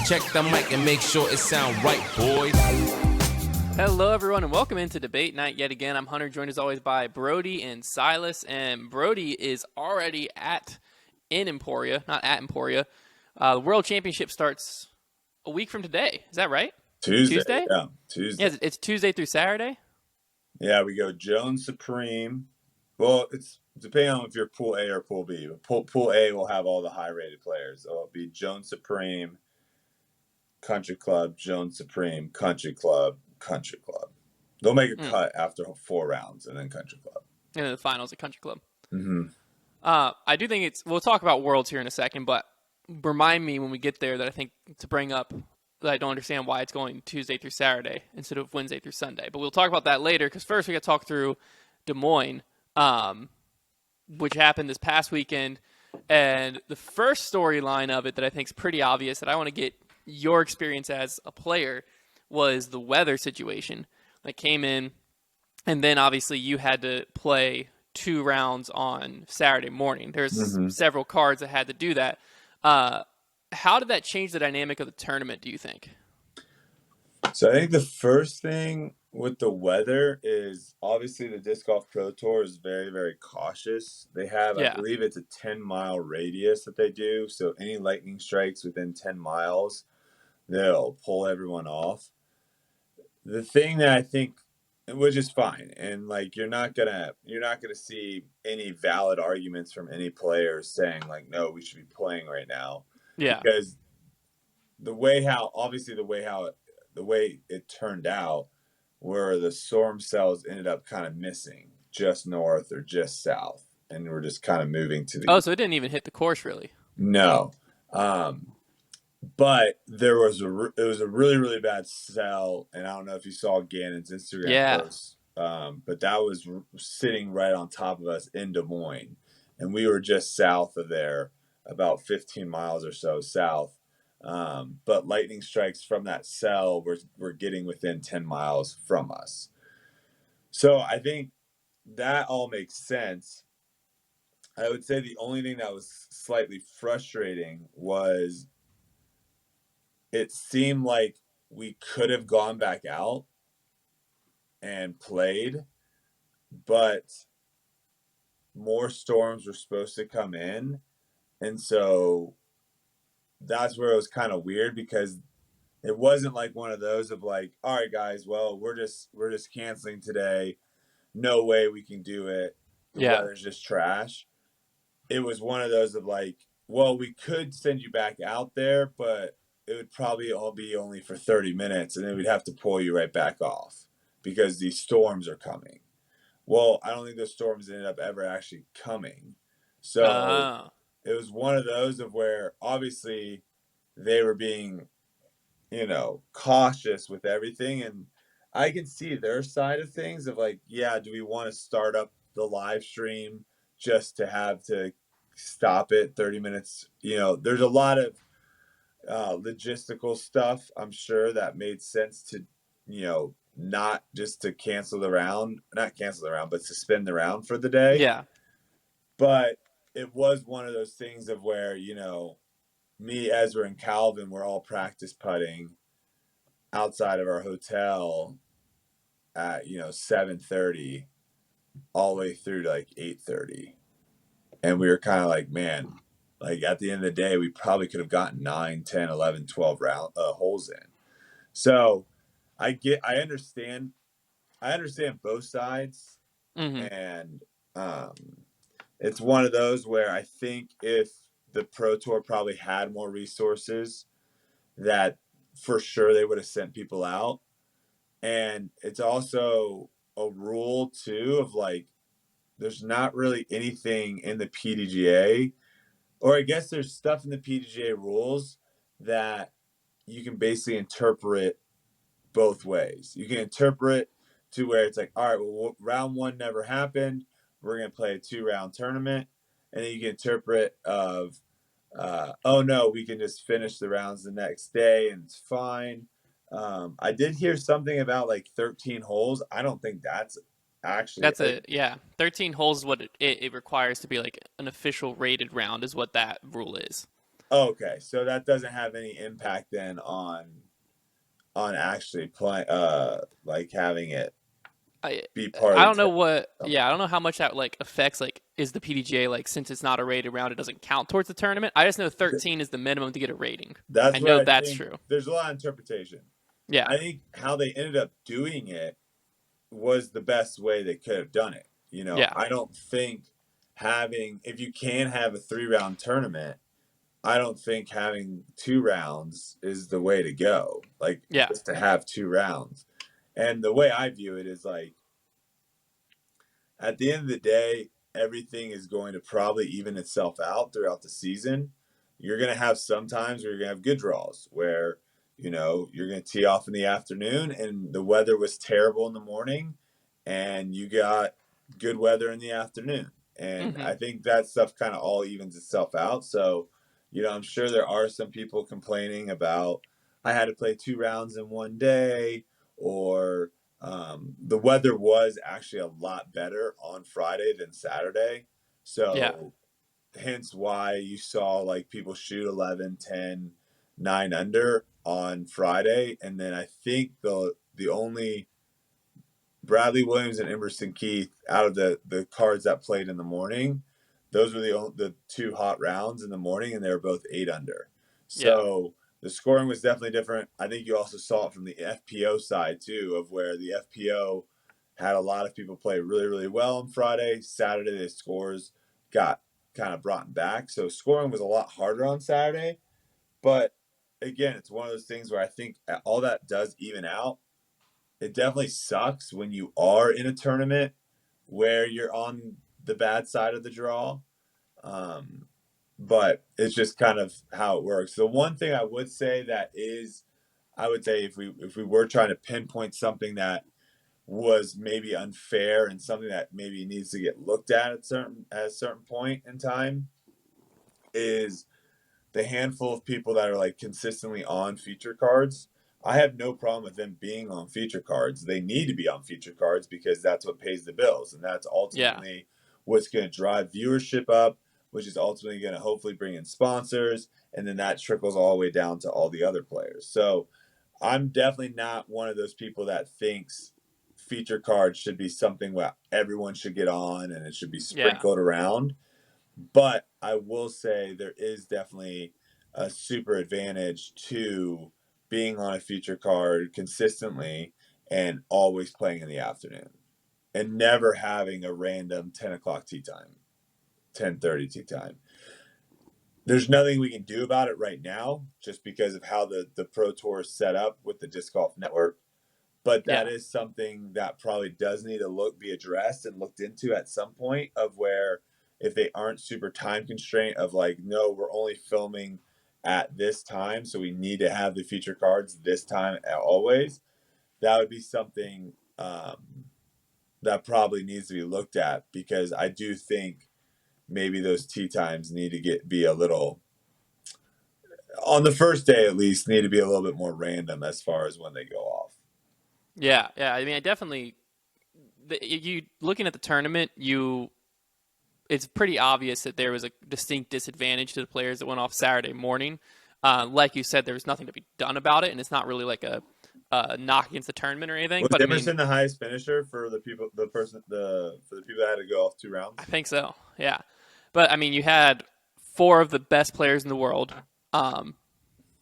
Check the mic and make sure it sound right, boys. Hello, everyone, and welcome into Debate Night yet again. I'm Hunter, joined as always by Brodie and Silas, and Brodie is already in Emporia, not at Emporia. The World Championship starts a week from today. Is that right? Tuesday? Yeah, Tuesday. Yeah, it's Tuesday through Saturday? Yeah, we go Jones Supreme. Well, it's depending on if you're Pool A or Pool B. But Pool A will have all the high-rated players. It'll be Jones Supreme, Country Club, Jones Supreme, Country Club, Country Club. They'll make a cut after 4 rounds, and then Country Club. And then the finals at Country Club. Mm-hmm. I do think we'll talk about Worlds here in a second, but remind me when we get there that I think to bring up that I don't understand why it's going Tuesday through Saturday instead of Wednesday through Sunday. But we'll talk about that later, because first we got to talk through Des Moines, which happened this past weekend. And the first storyline of it that I think is pretty obvious that I want to get your experience as a player was the weather situation that came in. And then obviously you had to play 2 rounds on Saturday morning. There's several cards that had to do that. How did that change the dynamic of the tournament, do you think? So I think the first thing with the weather is obviously the Disc Golf Pro Tour is very, very cautious. They have, I believe it's a 10-mile radius that they do. So any lightning strikes within 10 miles, they'll pull everyone off. The thing that I think, which is fine, and like you're not gonna see any valid arguments from any players saying like, no, we should be playing right now. Yeah. Because the way it turned out, where the storm cells ended up kind of missing just north or just south, and we're just kind of moving to the. Oh, so it didn't even hit the course, really. No, but it was a really, really bad cell, and I don't know if you saw Gannon's Instagram post, but that was sitting right on top of us in Des Moines, and we were just south of there, about 15 miles or so south. But lightning strikes from that cell were getting within 10 miles from us. So I think that all makes sense. I would say the only thing that was slightly frustrating was it seemed like we could have gone back out and played, but more storms were supposed to come in. And so that's where it was kind of weird, because it wasn't like one of those of like, all right, guys, well, we're just canceling today. No way we can do it. The weather's just trash. It was one of those of like, well, we could send you back out there, but it would probably all be only for 30 minutes, and then we'd have to pull you right back off because these storms are coming. Well, I don't think those storms ended up ever actually coming. So it was one of those of where obviously they were being, cautious with everything. And I can see their side of things of like, yeah, do we want to start up the live stream just to have to stop it 30 minutes? There's a lot of logistical stuff, I'm sure, that made sense to, not just to but suspend the round for the day. Yeah. But it was one of those things of where, me, Ezra, and Calvin were all practice putting outside of our hotel at, 7:30 all the way through to like 8:30. And we were kind of like, man, like at the end of the day, we probably could have gotten 9, 10, 11, 12 holes in. So I understand both sides. And it's one of those where I think if the Pro Tour probably had more resources, that for sure they would have sent people out. And it's also a rule too of like, there's not really anything in the PDGA, or I guess there's stuff in the PDGA rules that you can basically interpret both ways. You can interpret to where it's like, all right, well, round 1 never happened, we're going to play a 2-round tournament. And then you can interpret of, oh no, we can just finish the rounds the next day and it's fine. I did hear something about like 13 holes. I don't think that's actually. 13 holes is what it requires to be like an official rated round, is what that rule is. Okay, so that doesn't have any impact then on actually playing, like having it I be part I of don't the know tournament. what. Yeah, I don't know how much that like affects. Like, is the PDGA like since it's not a rated round, it doesn't count towards the tournament? I just know 13 is the minimum to get a rating. I That's what know I that's think. true. There's a lot of interpretation. Yeah, I think how they ended up doing it was the best way they could have done it. yeah, I don't think if you can have a 3 round tournament, I don't think having 2 rounds is the way to go. Like, yeah, just to have 2 rounds. And the way I view it is like, at the end of the day, everything is going to probably even itself out throughout the season. You're going to have some times where you're going to have good draws where, you're going to tee off in the afternoon and the weather was terrible in the morning and you got good weather in the afternoon. And hmm I think that stuff kind of all evens itself out. So, I'm sure there are some people complaining about, I had to play 2 rounds in one day, or the weather was actually a lot better on Friday than Saturday. yeah, So hence why you saw like people shoot 11, 10, 9 under on Friday. And then I think the only Bradley Williams and Emerson Keith out of the cards that played in the morning, those were the 2 hot rounds in the morning, and they were both 8 under. yeah, So the scoring was definitely different. I think you also saw it from the FPO side too, of where the FPO had a lot of people play really, really well on Friday. Saturday, the scores got kind of brought back. So scoring was a lot harder on Saturday. But again, it's one of those things where I think all that does even out. It definitely sucks when you are in a tournament where you're on the bad side of the draw. Um, but it's just kind of how it works. The one thing I would say I would say if we were trying to pinpoint something that was maybe unfair and something that maybe needs to get looked at a certain point in time, is the handful of people that are like consistently on feature cards. I have no problem with them being on feature cards. They need to be on feature cards because that's what pays the bills. And that's yeah, ultimately what's going to drive viewership up, which is ultimately going to hopefully bring in sponsors. And then that trickles all the way down to all the other players. So I'm definitely not one of those people that thinks feature cards should be something where everyone should get on and it should be yeah, sprinkled around. But I will say there is definitely a super advantage to being on a feature card consistently and always playing in the afternoon and never having a random 10 o'clock tea time, 10:30 tea time. There's nothing we can do about it right now just because of how the Pro Tour is set up with the Disc Golf Network. But that yeah, is something that probably does need to be addressed and looked into at some point, of where if they aren't super time constraint of like, no, we're only filming at this time, so we need to have the feature cards this time always. That would be something that probably needs to be looked at, because I do think maybe those tee times need to be a little, on the first day at least, need to be a little bit more random as far as when they go off. yeah, yeah. I mean, I definitely. You looking at the tournament, it's pretty obvious that there was a distinct disadvantage to the players that went off Saturday morning. Like you said, there was nothing to be done about it, and it's not really like a knock against the tournament or anything. Was But I mean, Emerson the highest finisher for the people that had to go off 2 rounds? I think so. Yeah, but I mean, you had four of the best players in the world.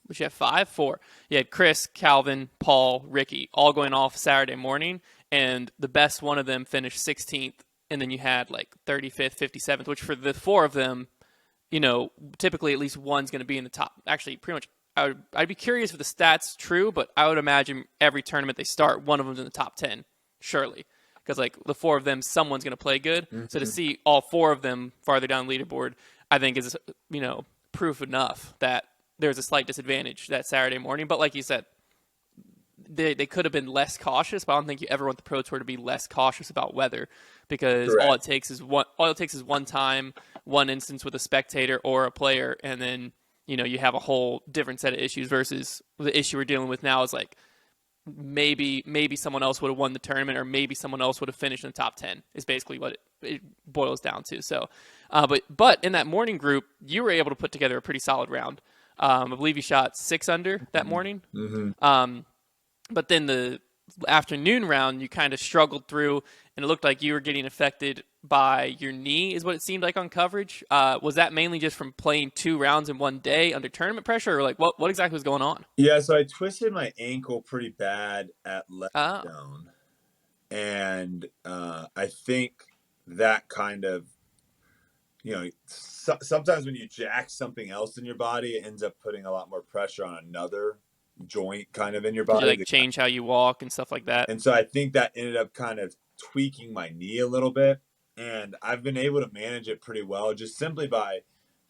Which you have five, four. You had Chris, Calvin, Paul, Ricky, all going off Saturday morning, and the best one of them finished 16th, and then you had like 35th, 57th, which for the four of them, typically at least one's going to be in the top. Actually, pretty much, I'd be curious if the stats true, but I would imagine every tournament they start, one of them's in the top 10, surely. Because like the four of them, someone's going to play good. Mm-hmm. So to see all four of them farther down the leaderboard, I think is proof enough that there's a slight disadvantage that Saturday morning. But like you said, they could have been less cautious, but I don't think you ever want the Pro Tour to be less cautious about weather, because Correct. all it takes is one time, one instance with a spectator or a player, and then you have a whole different set of issues versus the issue we're dealing with now is like maybe someone else would have won the tournament, or maybe someone else would have finished in the top 10. Is basically what it boils down to. So, but in that morning group, you were able to put together a pretty solid round. I believe you shot 6 under that morning. Mm-hmm. But then the afternoon round, you kind of struggled through, and it looked like you were getting affected by your knee, is what it seemed like on coverage. Was that mainly just from playing 2 rounds in one day under tournament pressure, or like what exactly was going on? Yeah, so I twisted my ankle pretty bad at Ah, Letstone, and I think that kind of, sometimes when you jack something else in your body, it ends up putting a lot more pressure on another joint kind of in your did you body. like change how you walk and stuff like that? And so I think that ended up kind of tweaking my knee a little bit. And I've been able to manage it pretty well just simply by,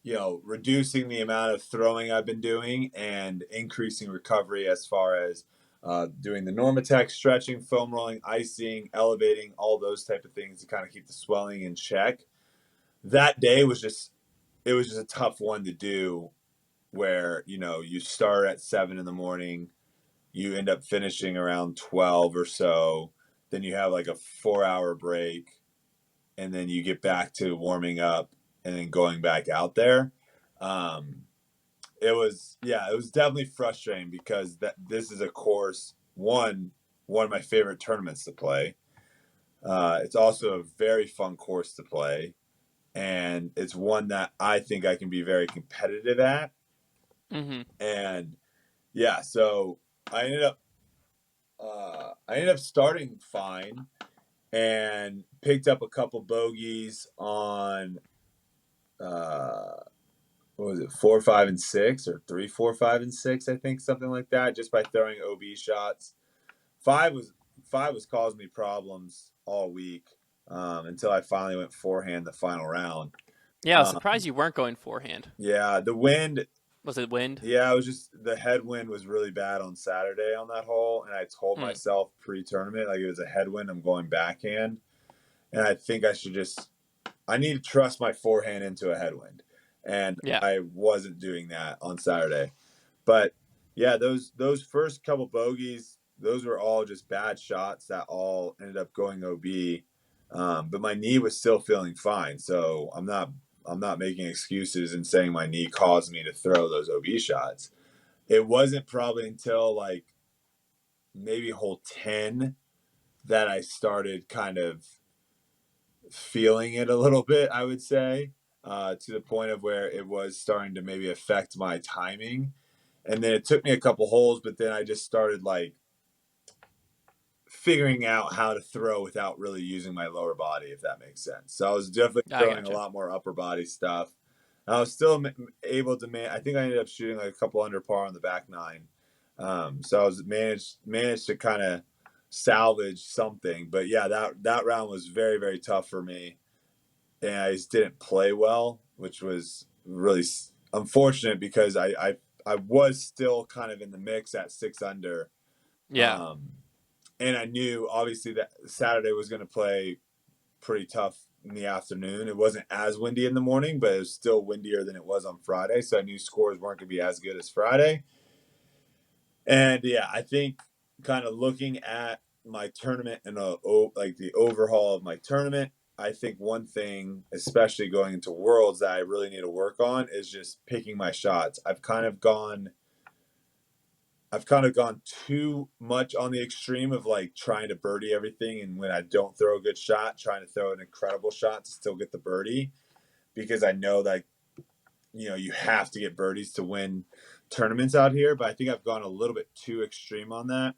reducing the amount of throwing I've been doing and increasing recovery as far as doing the Normatec, stretching, foam rolling, icing, elevating, all those type of things to kind of keep the swelling in check. That day was just a tough one to do where, you start at 7 in the morning, you end up finishing around 12 or so, then you have like a 4-hour break, and then you get back to warming up and then going back out there. It was definitely frustrating because this is a course, one of my favorite tournaments to play. It's also a very fun course to play, and it's one that I think I can be very competitive at. Mm-hmm. And yeah, so I ended up starting fine and picked up a couple bogeys on what was it, 4, 5, and 6, or 3, 4, 5, and 6, I think, something like that, just by throwing OB shots. Five was causing me problems all week, until I finally went forehand the final round. Yeah, I was surprised you weren't going forehand. Yeah, the wind. Was it wind? Yeah, it was just the headwind was really bad on Saturday on that hole, and I told Hmm. myself pre-tournament, like, it was a headwind, I'm going backhand, and I think I need to trust my forehand into a headwind, and Yeah. I wasn't doing that on Saturday. But yeah, those first couple bogeys, those were all just bad shots that all ended up going OB. But my knee was still feeling fine, so I'm not making excuses and saying my knee caused me to throw those OB shots. It wasn't probably until like maybe hole 10 that I started kind of feeling it a little bit, I would say, to the point of where it was starting to maybe affect my timing. And then it took me a couple holes, but then I just started like figuring out how to throw without really using my lower body, if that makes sense. So I was definitely I throwing a gotcha. lot more upper body stuff. I was still able to I think I ended up shooting like a couple under par on the back nine. So I was managed to kind of salvage something. But yeah, that round was very, very tough for me, and I just didn't play well, which was really unfortunate because I was still kind of in the mix at 6 under. Yeah. Um, and I knew obviously that Saturday was going to play pretty tough in the afternoon. It wasn't as windy in the morning, but it was still windier than it was on Friday. So I knew scores weren't going to be as good as Friday. And yeah, I think kind of looking at my tournament and like the overhaul of my tournament, I think one thing, especially going into Worlds, that I really need to work on is just picking my shots. I've kind of gone too much on the extreme of like trying to birdie everything, and when I don't throw a good shot, trying to throw an incredible shot to still get the birdie, because I know that you have to get birdies to win tournaments out here. But I think I've gone a little bit too extreme on that.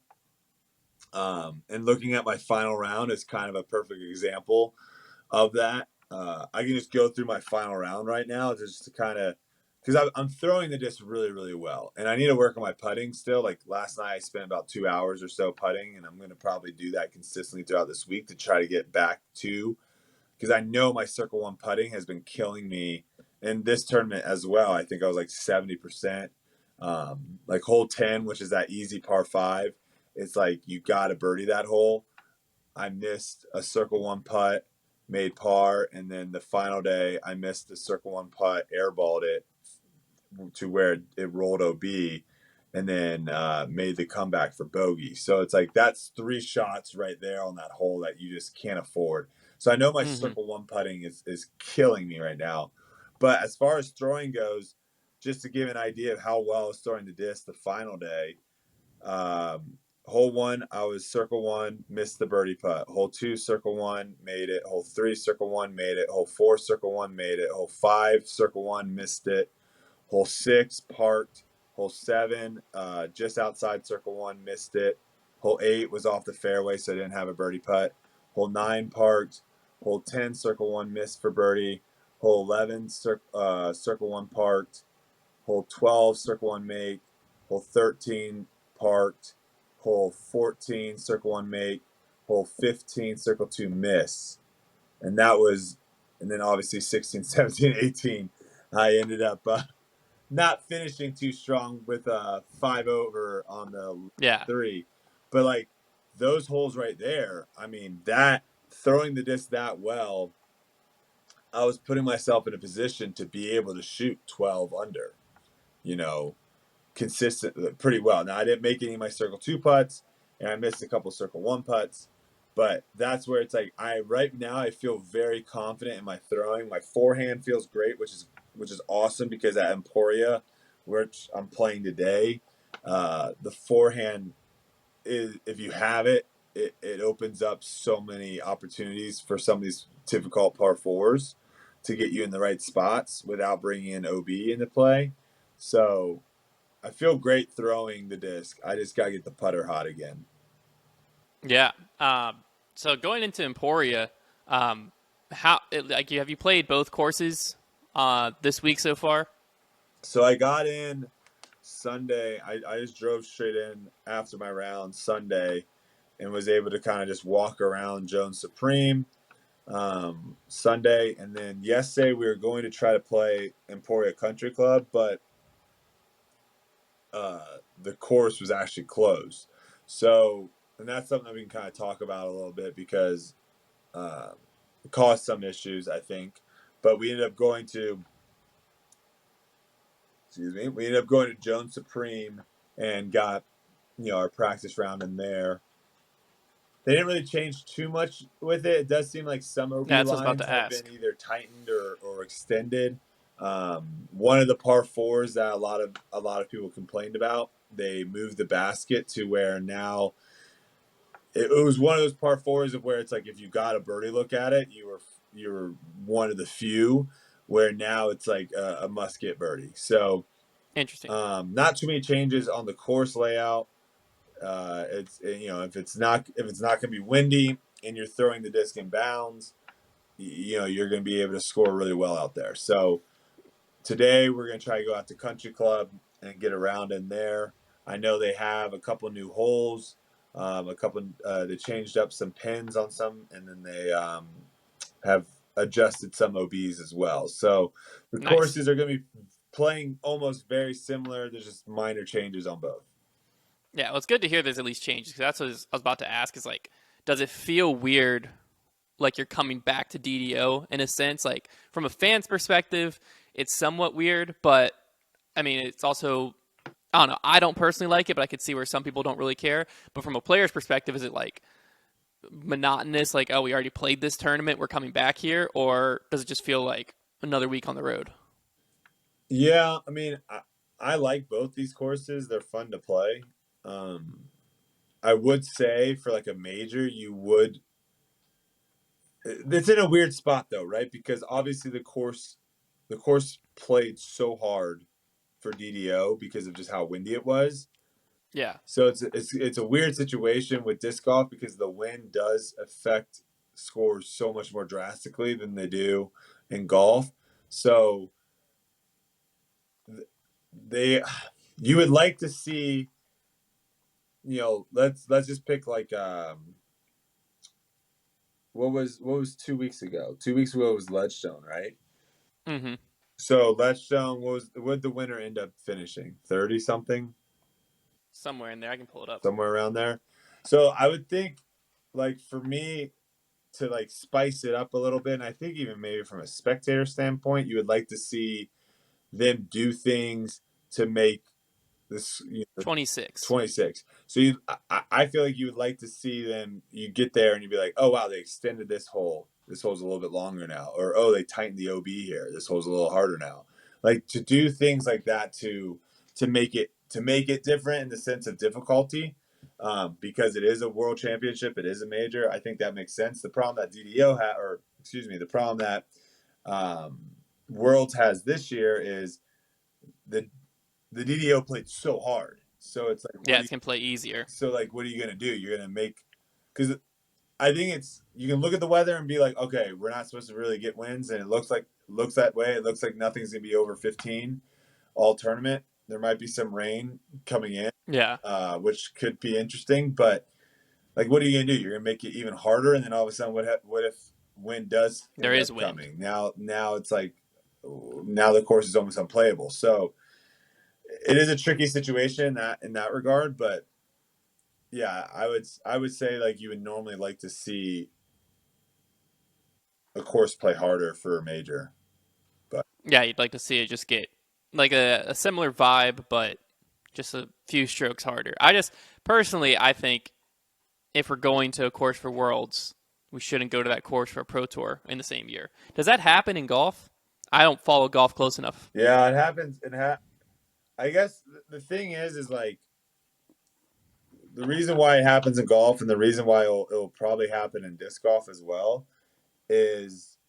And looking at my final round is kind of a perfect example of that. I can just go through my final round right now just to kind of, because I'm throwing the disc really, really well, and I need to work on my putting still. Like last night, I spent about 2 hours or so putting, and I'm going to probably do that consistently throughout this week to try to get back to, because I know my circle one putting has been killing me in this tournament as well. I think I was like 70%. Like hole 10, which is that easy par 5. It's like you got to birdie that hole. I missed a circle one putt, made par, and then the final day I missed the circle one putt, airballed it to where it rolled OB, and then made the comeback for bogey. So it's like that's 3 shots right there on that hole that you just can't afford. So I know my circle one putting is killing me right now. But as far as throwing goes, just to give an idea of how well I was throwing the disc the final day, hole 1, I was circle 1, missed the birdie putt. Hole 2, circle 1, made it. Hole 3, circle 1, made it. Hole 4, circle 1, made it. Hole 5, circle 1, missed it. Hole 6, parked. Hole 7, just outside circle 1, missed it. Hole 8 was off the fairway, so I didn't have a birdie putt. Hole 9, parked. Hole 10, circle 1, missed for birdie. Hole 11, circle 1, parked. Hole 12, circle 1, make. Hole 13, parked. Hole 14, circle 1, make. Hole 15, circle 2, miss. And then obviously 16, 17, 18, I ended up not finishing too strong with a 5 over on the 3. But like those holes right there, I mean, that throwing the disc that well, I was putting myself in a position to be able to shoot 12 under, consistent pretty well. Now I didn't make any of my circle 2 putts, and I missed a couple circle 1 putts, but that's where it's like right now I feel very confident in my throwing. My forehand feels great, which is awesome, because at Emporia, which I'm playing today, the forehand is, if you have it opens up so many opportunities for some of these difficult par 4s to get you in the right spots without bringing in OB into play. So I feel great throwing the disc. I just gotta get the putter hot again. Yeah. So going into Emporia, have you played both courses this week so far? So I got in Sunday. I just drove straight in after my round Sunday, and was able to kind of just walk around Jones Supreme Sunday, and then yesterday we were going to try to play Emporia Country Club, but the course was actually closed. So, and that's something that we can kind of talk about a little bit, because it caused some issues, I think. But we ended up going to, Jones Supreme and got, our practice round in there. They didn't really change too much with it. It does seem like some OB Yeah, that's what I was about lines to have ask. been either tightened or extended. One of the par 4s that a lot of people complained about, they moved the basket to where now it was one of those par 4s of where it's like if you got a birdie look at it, you were one of the few, where now it's like a must get birdie. So Interesting. not too many changes on the course layout. It's if it's not going to be windy and you're throwing the disc in bounds, you're going to be able to score really well out there. So today we're going to try to go out to Country Club and get around in there. I know they have a couple new holes, they changed up some pins on some, and then they have adjusted some OBs as well. So the Nice. courses are going to be playing almost very similar. There's just minor changes on both. Yeah, well, it's good to hear there's at least changes, because that's what I was about to ask, is like, does it feel weird like you're coming back to DDO in a sense? Like, from a fan's perspective, it's somewhat weird, but I mean, it's also, I don't know, I don't personally like it, but I could see where some people don't really care. But from a player's perspective, is it like monotonous, like, oh, we already played this tournament, we're coming back here? Or does it just feel like another week on the road? Yeah, I mean, I like both these courses. They're fun to play. I would say for like a major, it's in a weird spot though, right? Because obviously the course played so hard for DDO because of just how windy it was. Yeah. So it's a weird situation with disc golf, because the wind does affect scores so much more drastically than they do in golf. So they you would like to see, let's just pick like what was 2 weeks ago? 2 weeks ago was Ledgestone, right? Mm-hmm. So Ledgestone, what the winner end up finishing? 30 something, Somewhere in there. I can pull it up. somewhere around there. So I would think, like, for me to like spice it up a little bit, and I think even maybe from a spectator standpoint, you would like to see them do things to make This 26. 26. So I feel like you would like to see them. You get there and you'd be like, oh wow, they extended this hole. This hole's a little bit longer now, or oh, they tightened the OB here. This hole's a little harder now. Like to do things like that to make it different in the sense of difficulty, because it is a world championship, it is a major. I think that makes sense. The problem that DDO had, or excuse me, the problem that Worlds has this year is the DDO played so hard. So it's like, Yeah, it's going to play easier. So like, what are you going to do? You're going to make, because I think you can look at the weather and be like, okay, we're not supposed to really get wins. And it looks that way. It looks like nothing's going to be over 15 all tournament. There might be some rain coming in. Yeah. Which could be interesting, but like, what are you going to do? You're going to make it even harder. And then all of a sudden, what if wind does there is wind coming? Now it's like, now the course is almost unplayable. So it is a tricky situation in that regard, but yeah, I would say like you would normally like to see a course play harder for a major, but yeah, you'd like to see it just get like a similar vibe, but just a few strokes harder. I think if we're going to a course for Worlds, we shouldn't go to that course for a Pro Tour in the same year. Does that happen in golf? I don't follow golf close enough. Yeah, it happens. I guess the thing is like the reason why it happens in golf and the reason why it'll probably happen in disc golf as well is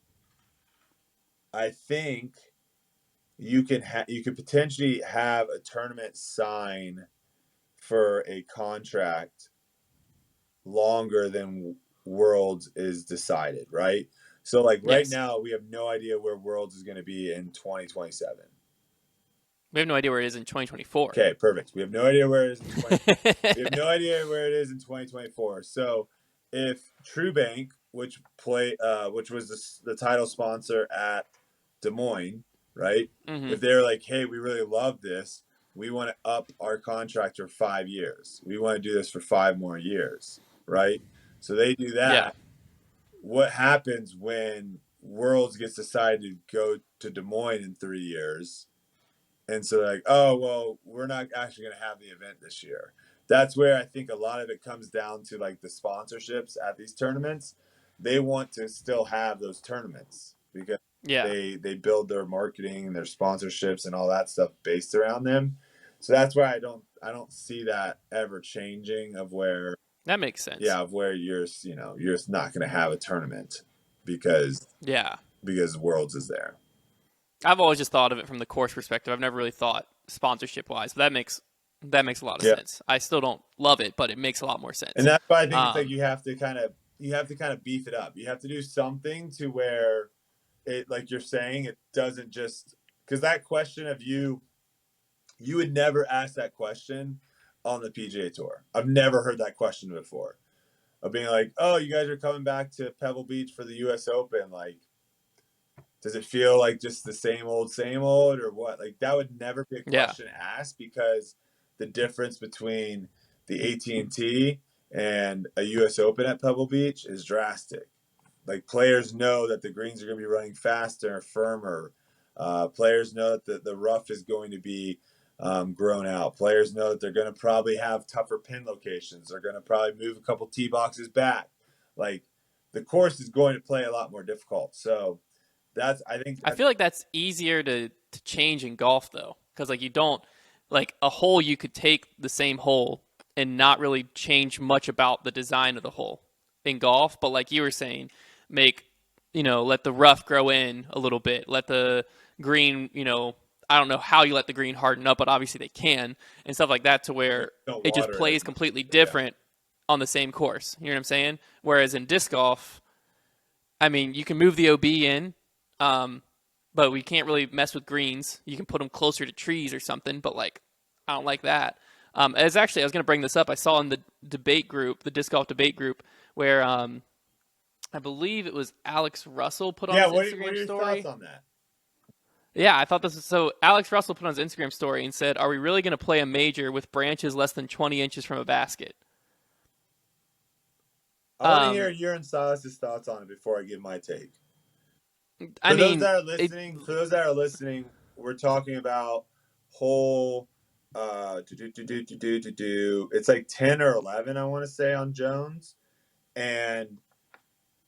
I think you could potentially have a tournament sign for a contract longer than Worlds is decided, right? So like right now we have no idea where Worlds is going to be in 2027. We have no idea where it is in 2024. Okay, perfect. We have no idea where it is in we have no idea where it is in 2024. So if TrueBank, which was the title sponsor at Des Moines, right? Mm-hmm. If they're like, hey, we really love this, we want to up our contract for 5 years. We want to do this for 5 more years, right? So they do that. Yeah. What happens when Worlds gets decided to go to Des Moines in 3 years? And so like, oh, well, we're not actually going to have the event this year. That's where I think a lot of it comes down to like the sponsorships at these tournaments. They want to still have those tournaments because they build their marketing and their sponsorships and all that stuff based around them. So that's why I don't see that ever changing of where that makes sense. Yeah, of where you're just not going to have a tournament because Worlds is there. I've always just thought of it from the course perspective. I've never really thought sponsorship wise, but that makes a lot of sense. I still don't love it, but it makes a lot more sense. And that's why I think it's like you have to kind of beef it up. You have to do something to where it, like you're saying, it doesn't just because that question of you would never ask that question on the PGA Tour. I've never heard that question before of being like, oh, you guys are coming back to Pebble Beach for the U.S. Open, like. Does it feel like just the same old or what? Like that would never be a question asked because the difference between the AT&T and a U.S. Open at Pebble Beach is drastic. Like players know that the greens are going to be running faster, firmer. Players know that the rough is going to be grown out. Players know that they're going to probably have tougher pin locations. They're going to probably move a couple tee boxes back. Like the course is going to play a lot more difficult. So I feel like that's easier to change in golf though, because like you don't like a hole you could take the same hole and not really change much about the design of the hole in golf, but like you were saying, let the rough grow in a little bit, let the green, I don't know how you let the green harden up, but obviously they can and stuff like that to where it just plays completely different on the same course. You know what I'm saying? Whereas in disc golf, I mean, you can move the OB in. But we can't really mess with greens. You can put them closer to trees or something, but like, I don't like that. I was going to bring this up. I saw in the debate group, the disc golf debate group, where I believe it was Alex Russell put on his Instagram story. What are your thoughts on that? Yeah, I thought this was so. Alex Russell put on his Instagram story and said, "Are we really going to play a major with branches less than 20 inches from a basket?" I want to hear your and Silas' thoughts on it before I give my take. For those that are listening, we're talking about hole It's like 10 or 11, I want to say, on Jones, and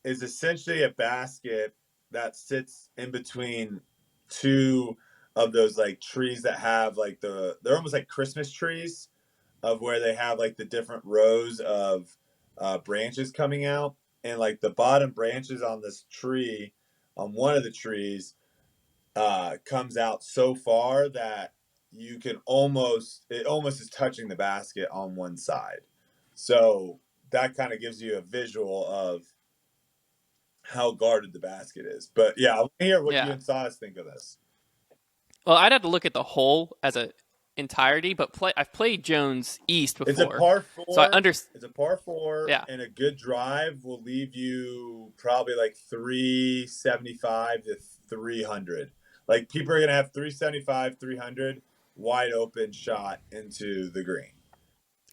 is essentially a basket that sits in between two of those like trees that have like they're almost like Christmas trees, of where they have like the different rows of branches coming out, and like the bottom branches on this tree, on one of the trees, comes out so far that you can almost is touching the basket on one side. So that kind of gives you a visual of how guarded the basket is. But yeah, I want to hear what you Yeah. and Silas think of this. Well, I'd have to look at the whole as a entirety, but I've played Jones East It's a before, par so I four. understand. It's a par four, Yeah. and a good drive will leave you probably like 375 to 300. Like people are gonna have 375, 300 wide open shot into the green.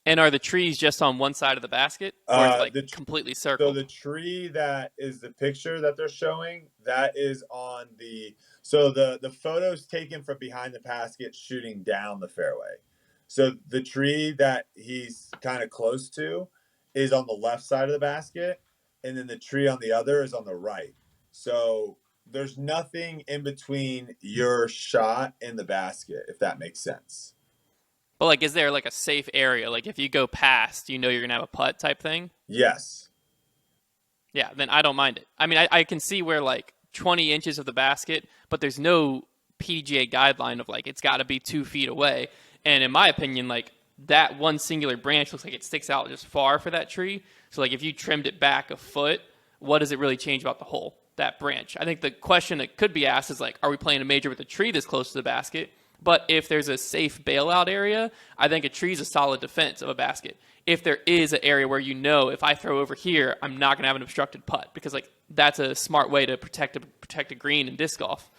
And are the trees just on one side of the basket, or is it like The completely So circled? the tree that is the picture that they're showing, that is on the so the photos taken from behind the basket shooting down the fairway. So the tree that he's kind of close to is on the left side of the basket, and then the tree on the other is on the right. So there's nothing in between your shot and the basket, if that makes sense. But like, is there like a safe area? Like, if you go past, you know you're gonna have a putt type thing. Yes. Yeah, then I don't mind it. I mean, I can see where like 20 inches of the basket, but there's no PGA guideline of like it's got to be 2 feet away. And in my opinion, like that one singular branch looks like it sticks out just far for that tree. So like if you trimmed it back a foot, what does it really change about the hole? That branch. I think the question that could be asked is like, are we playing a major with a tree this close to the basket? But if there's a safe bailout area, I think a tree is a solid defense of a basket. If there is an area where you know if I throw over here, I'm not going to have an obstructed putt because like that's a smart way to protect a green in disc golf.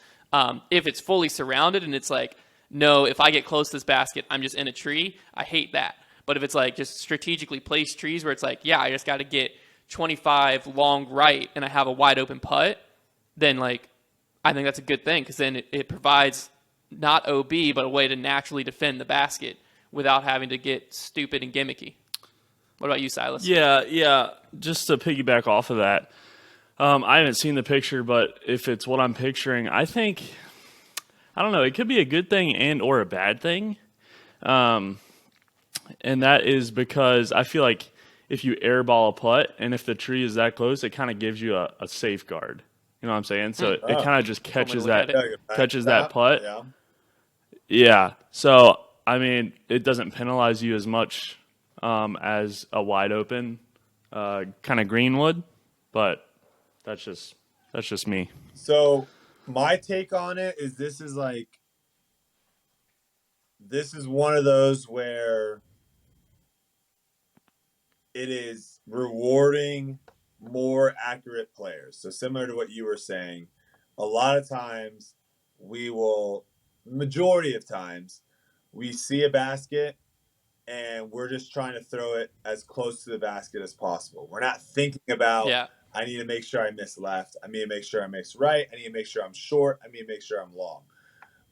If it's fully surrounded and it's like, no, if I get close to this basket, I'm just in a tree. I hate that. But if it's like just strategically placed trees where it's like, yeah, I just got to get 25 long right and I have a wide open putt, then like I think that's a good thing because then it provides not OB but a way to naturally defend the basket without having to get stupid and gimmicky. What about you, Silas? Yeah. Just to piggyback off of that, I haven't seen the picture, but if it's what I'm picturing, I think I don't know. It could be a good thing and or a bad thing, and that is because I feel like if you airball a putt and if the tree is that close, it kind of gives you a safeguard. You know what I'm saying? So it kind of just catches that putt. Yeah. Yeah. So I mean, it doesn't penalize you as much as a wide open kind of green would, but that's just me. So my take on it is this is one of those where it is rewarding more accurate players. So similar to what you were saying, a lot of times majority of times, we see a basket and we're just trying to throw it as close to the basket as possible. We're not thinking about, Yeah. I need to make sure I miss left. I need to make sure I miss right. I need to make sure I'm short. I need to make sure I'm long.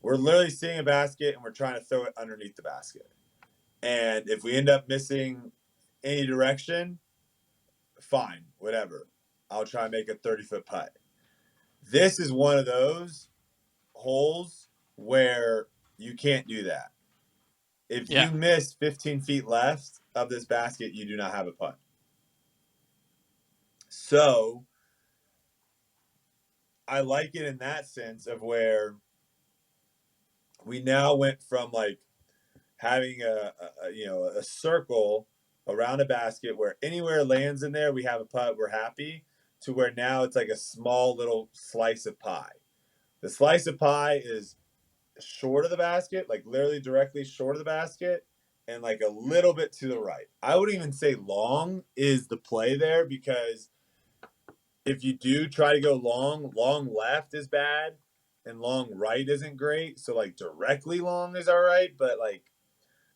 We're literally seeing a basket and we're trying to throw it underneath the basket. And if we end up missing any direction, fine, whatever. I'll try and make a 30-foot putt. This is one of those holes where you can't do that. If Yeah. you miss 15 feet left of this basket, you do not have a putt. So I like it in that sense of where we now went from like having a circle around a basket where anywhere it lands in there, we have a putt, we're happy, to where now it's like a small little slice of pie. The slice of pie is short of the basket, like literally directly short of the basket, and like a little bit to the right. I would even say long is the play there, because if you do try to go long left is bad and long right isn't great. So like directly long is all right, but like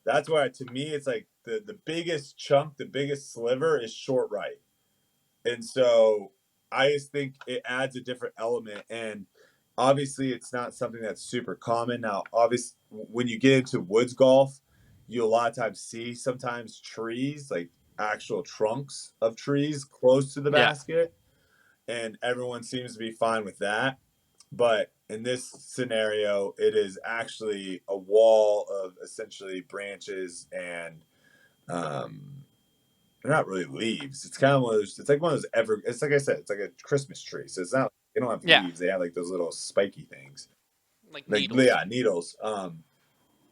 that's why to me it's like the biggest chunk, the biggest sliver is short right. And so I just think it adds a different element. And obviously it's not something that's super common. Now, obviously when you get into woods golf, you a lot of times see sometimes trees, like actual trunks of trees close to the Yeah. basket, and everyone seems to be fine with that. But in this scenario, it is actually a wall of essentially branches and they're not really leaves. It's kind of one of those. It's like one of those It's like I said. It's like a Christmas tree. So it's not. They don't have Yeah. leaves. They have like those little spiky things, Like like needles. needles.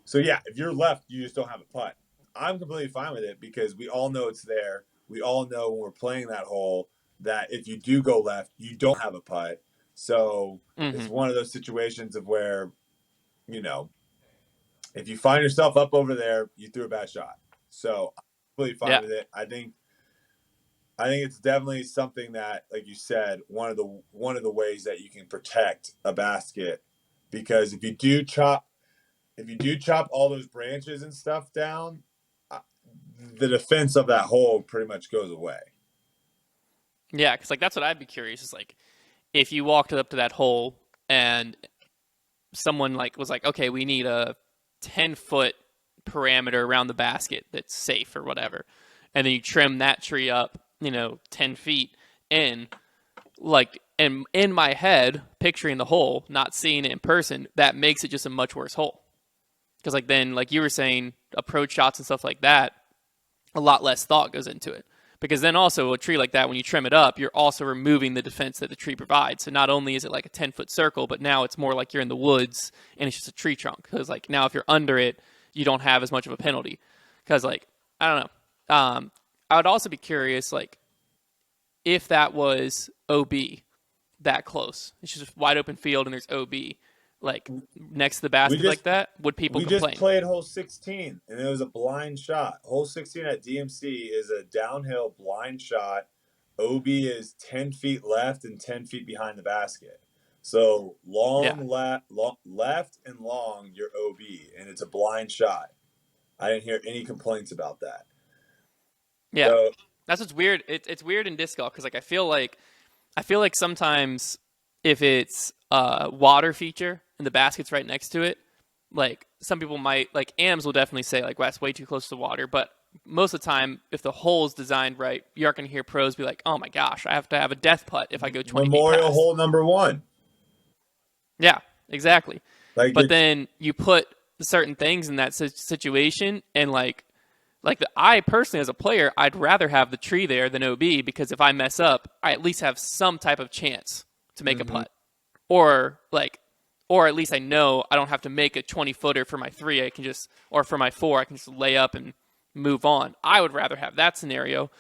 So yeah, if you're left, you just don't have a putt. I'm completely fine with it because we all know it's there. We all know when we're playing that hole that if you do go left, you don't have a putt. So it's one of those situations of where, you know, if you find yourself up over there, you threw a bad shot. So I'm completely fine Yeah. with it. I think it's definitely something that, like you said, one of the ways that you can protect a basket, because if you do chop all those branches and stuff down, the defense of that hole pretty much goes away. Yeah, because like that's what I'd be curious is like if you walked up to that hole and someone like was like, okay, we need a 10-foot parameter around the basket that's safe or whatever, and then you trim that tree up, 10 feet in, like, and in my head, picturing the hole, not seeing it in person, that makes it just a much worse hole. Because like then, like you were saying, approach shots and stuff like that, a lot less thought goes into it. Because then also a tree like that, when you trim it up, you're also removing the defense that the tree provides. So not only is it like a 10-foot circle, but now it's more like you're in the woods and it's just a tree trunk. Because like now if you're under it, you don't have as much of a penalty. Because like, I don't know. I would also be curious, like, if that was OB that close. It's just a wide open field and there's OB. Like next to the basket like that, would people we complain? just played hole 16 and it was a blind shot. Hole 16 at DMC is a downhill blind shot. OB is 10 feet left and 10 feet behind the basket. So left and long, you're OB, and it's a blind shot. I didn't hear any complaints about that. Yeah, So that's what's weird. It's weird in disc golf because like I feel like sometimes if it's a water feature and the basket's right next to it, like some people might like AMs will definitely say like, well, that's way too close to water. But most of the time, if the hole's designed right, you aren't going to hear pros be like, oh my gosh, I have to have a death putt if I go 20 feet Memorial past. hole number 1. Yeah, exactly. Like But then you put certain things in that situation, and I personally as a player, I'd rather have the tree there than OB because if I mess up, I at least have some type of chance to make a putt, or at least I know I don't have to make a 20-footer for my 3. I can just, or for my 4, I can just lay up and move on. I would rather have that scenario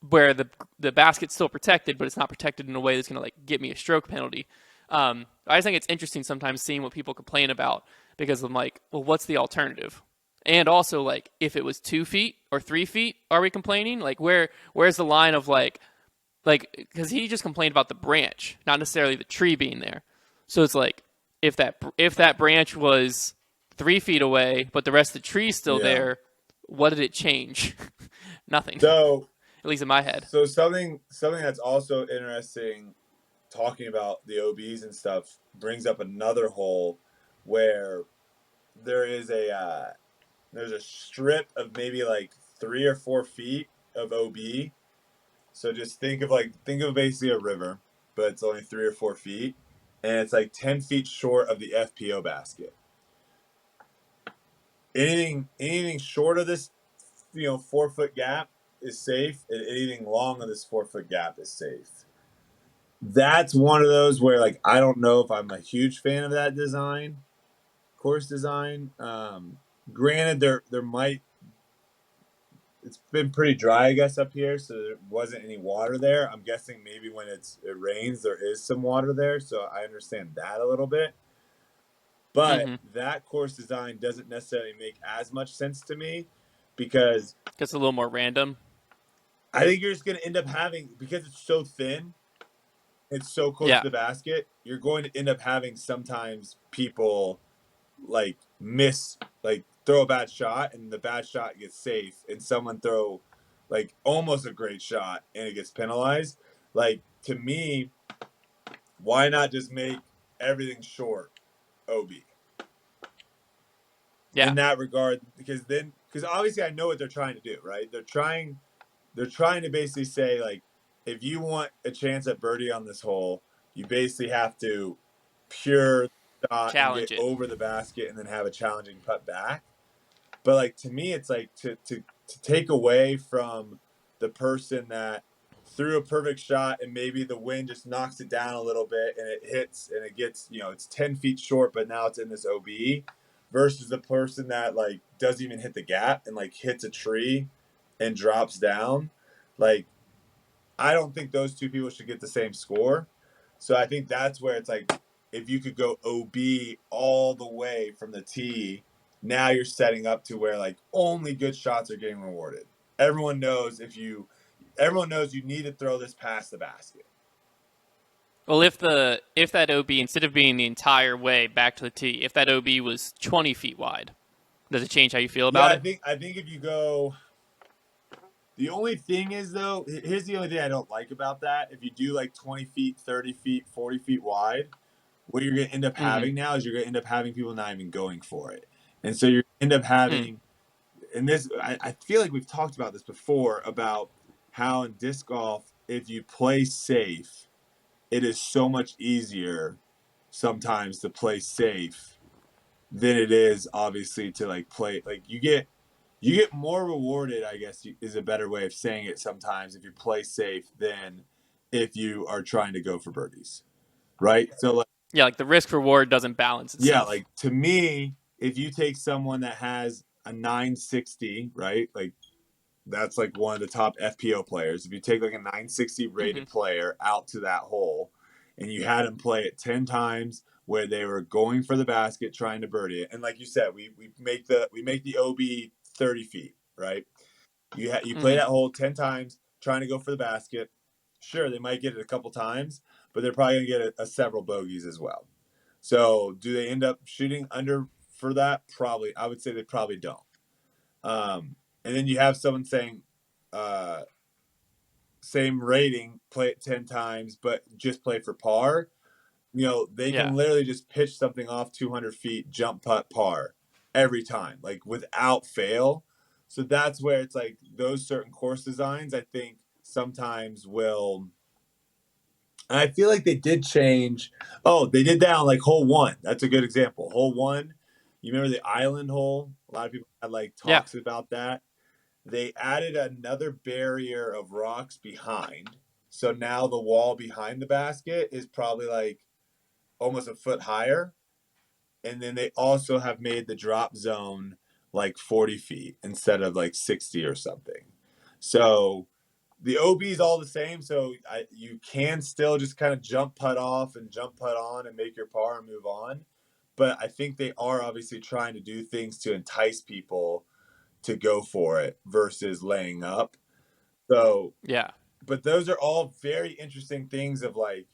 where the basket's still protected, but it's not protected in a way that's going to like get me a stroke penalty. I just think it's interesting sometimes seeing what people complain about because I'm like, well, what's the alternative? And also, like, if it was 2 feet or 3 feet, are we complaining? Like, where's the line of like, because he just complained about the branch, not necessarily the tree being there. So it's like, if that branch was 3 feet away, but the rest of the tree's still there, what did it change? Nothing. So, at least in my head. So something that's also interesting, talking about the OBs and stuff, brings up another hole where there is there's a strip of maybe like 3 or 4 feet of OB. So just think of basically a river, but it's only 3 or 4 feet, and it's like 10 feet short of the FPO basket. Anything short of this, 4-foot gap is safe, and anything long of this 4-foot gap is safe. That's one of those where like I don't know if I'm a huge fan of that course design. Granted, there might, it's been pretty dry, I guess, up here, so there wasn't any water there. I'm guessing maybe when it rains, there is some water there, so I understand that a little bit. But that course design doesn't necessarily make as much sense to me because it's a little more random. I think you're just going to end up having, because it's so thin, it's so close to the basket, you're going to end up having sometimes people like throw a bad shot and the bad shot gets safe, and someone throw like almost a great shot and it gets penalized. Like, to me, why not just make everything short OB? in that regard, because obviously I know what they're trying to do, right? They're trying to basically say, like, if you want a chance at birdie on this hole, you basically have to pure shot and get over the basket and then have a challenging putt back. But like, to me, it's like to take away from the person that threw a perfect shot and maybe the wind just knocks it down a little bit and it hits and it gets, it's 10 feet short, but now it's in this OB, versus the person that like doesn't even hit the gap and like hits a tree and drops down. Like, I don't think those two people should get the same score. So I think that's where it's like, if you could go OB all the way from the tee, now you're setting up to where like only good shots are getting rewarded. Everyone knows you need to throw this past the basket. Well, if that OB, instead of being the entire way back to the tee, if that OB was 20 feet wide, does it change how you feel about it? I think if you go, the only thing is, though, here's the only thing I don't like about that. If you do like 20 feet, 30 feet, 40 feet wide, what you're going to end up having now is you're going to end up having people not even going for it. And so you end up having, and this, I feel like we've talked about this before, about how in disc golf, if you play safe, it is so much easier sometimes to play safe than it is obviously to like play. Like, you get more rewarded, I guess is a better way of saying it sometimes, if you play safe than if you are trying to go for birdies, right? So like, like the risk reward doesn't balance itself. Yeah, like, to me, if you take someone that has a 960, right? Like, that's like one of the top FPO players. If you take like a 960 rated player out to that hole and you had him play it 10 times where they were going for the basket trying to birdie it, and like you said, we make the OB 30 feet, right? You play that hole 10 times trying to go for the basket. Sure, they might get it a couple times, but they're probably going to get several bogeys as well. So do they end up shooting under for that? Probably. I would say they probably don't. And then you have someone saying, same rating, play it 10 times, but just play for par. They can literally just pitch something off 200 feet, jump putt par every time, like without fail. So that's where it's like those certain course designs, I think sometimes will. And I feel like they did change. Oh, they did that on like hole 1. That's a good example. Hole 1, you remember the island hole? A lot of people had like talks about that. They added another barrier of rocks behind. So now the wall behind the basket is probably like almost a foot higher. And then they also have made the drop zone like 40 feet instead of like 60 or something. So the OB is all the same. So you can still just kind of jump putt off and jump putt on and make your par and move on. But I think they are obviously trying to do things to entice people to go for it versus laying up. So, but those are all very interesting things of like,